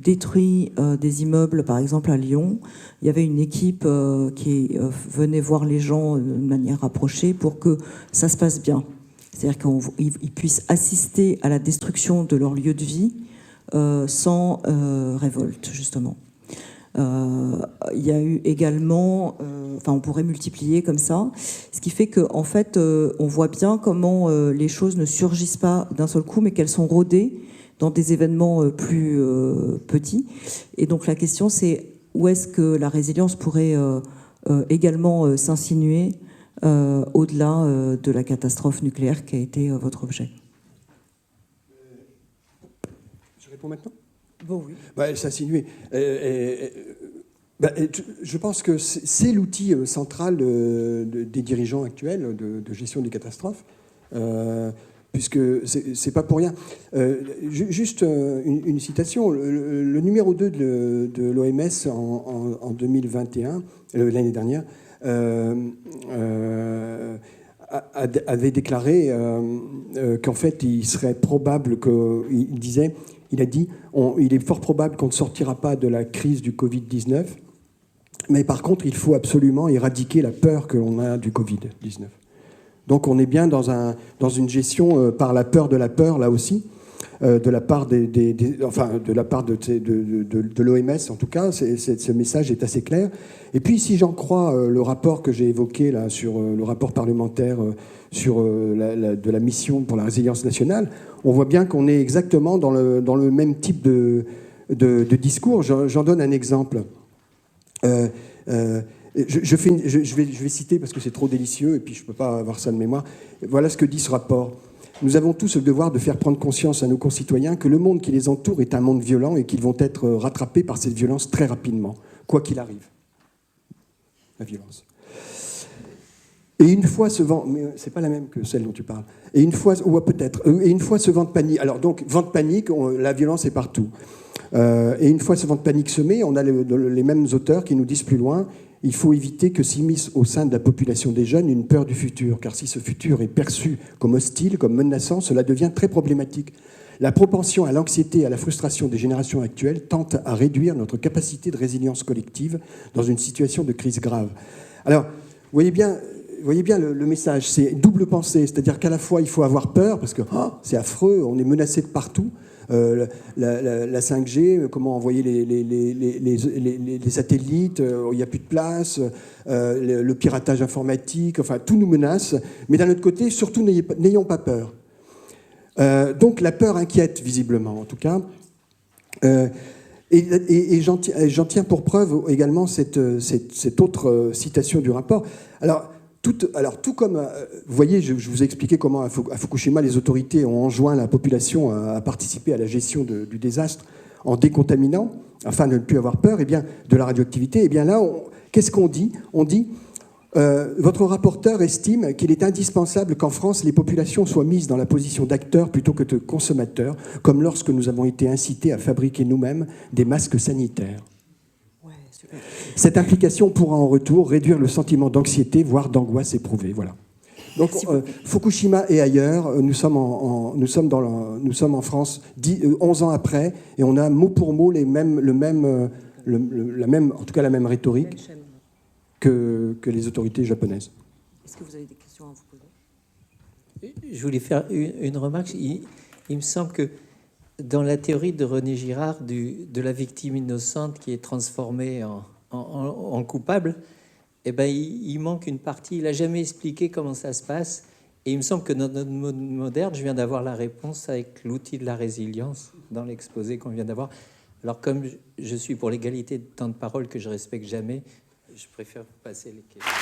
détruit des immeubles, par exemple à Lyon. Il y avait une équipe qui venait voir les gens de manière rapprochée pour que ça se passe bien. C'est-à-dire qu'ils puissent assister à la destruction de leur lieu de vie sans révolte, justement. Il y a eu également, on pourrait multiplier comme ça, ce qui fait qu'en fait, on voit bien comment les choses ne surgissent pas d'un seul coup, mais qu'elles sont rodées dans des événements plus petits. Et donc la question, c'est où est-ce que la résilience pourrait également s'insinuer au-delà de la catastrophe nucléaire qui a été votre objet. Je réponds maintenant ? Bon, oui. S'insinuer. Je pense que c'est l'outil central des dirigeants actuels de gestion des catastrophes, puisque c'est pas pour rien. Juste une citation. Le numéro 2 de l'OMS en 2021, l'année dernière, avait déclaré qu'en fait, il serait probable il a dit, il est fort probable qu'on ne sortira pas de la crise du Covid-19, mais par contre, il faut absolument éradiquer la peur que l'on a du Covid-19. Donc on est bien dans une gestion par la peur, là aussi, de la part de l'OMS en tout cas, ce message est assez clair. Et puis si j'en crois le rapport que j'ai évoqué là sur le rapport parlementaire sur de la mission pour la résilience nationale, on voit bien qu'on est exactement dans le même type de discours. J'en donne un exemple. Je vais citer parce que c'est trop délicieux et puis je ne peux pas avoir ça de mémoire. Voilà ce que dit ce rapport. Nous avons tous le devoir de faire prendre conscience à nos concitoyens que le monde qui les entoure est un monde violent et qu'ils vont être rattrapés par cette violence très rapidement, quoi qu'il arrive. La violence. Et une fois ce vent, mais c'est pas la même que celle dont tu parles. Et une fois, ou peut-être, et une fois ce vent de panique. Alors donc, vent de panique, la violence est partout. Et une fois ce vent de panique semé, on a les mêmes auteurs qui nous disent plus loin. Il faut éviter que s'immisce au sein de la population des jeunes une peur du futur, car si ce futur est perçu comme hostile, comme menaçant, cela devient très problématique. La propension à l'anxiété et à la frustration des générations actuelles tente à réduire notre capacité de résilience collective dans une situation de crise grave. Alors, vous voyez bien, vous voyez bien le message, c'est double pensée, c'est-à-dire qu'à la fois il faut avoir peur, parce que c'est affreux, on est menacé de partout. La 5G, comment envoyer les satellites, il n'y a plus de place, le piratage informatique, enfin tout nous menace. Mais d'un autre côté, surtout n'ayons pas peur. Donc la peur inquiète visiblement, en tout cas. Et j'en tiens pour preuve également cette autre citation du rapport. Alors, tout comme, vous voyez, je vous ai expliqué comment à Fukushima, les autorités ont enjoint la population à participer à la gestion du désastre en décontaminant, afin de ne plus avoir peur de la radioactivité. Et bien là, qu'est-ce qu'on dit ? On dit, votre rapporteur estime qu'il est indispensable qu'en France, les populations soient mises dans la position d'acteurs plutôt que de consommateurs, comme lorsque nous avons été incités à fabriquer nous-mêmes des masques sanitaires. Cette implication pourra en retour réduire le sentiment d'anxiété, voire d'angoisse éprouvée. Voilà. Donc Fukushima et ailleurs, nous sommes en France 11 ans après, et on a mot pour mot la même rhétorique que les autorités japonaises. Est-ce que vous avez des questions à vous poser ? Je voulais faire une remarque. Il me semble que dans la théorie de René Girard de la victime innocente qui est transformée en coupable, il manque une partie. Il n'a jamais expliqué comment ça se passe. Et il me semble que dans notre monde moderne, je viens d'avoir la réponse avec l'outil de la résilience dans l'exposé qu'on vient d'avoir. Alors, comme je suis pour l'égalité de temps de parole que je respecte jamais, je préfère passer les questions.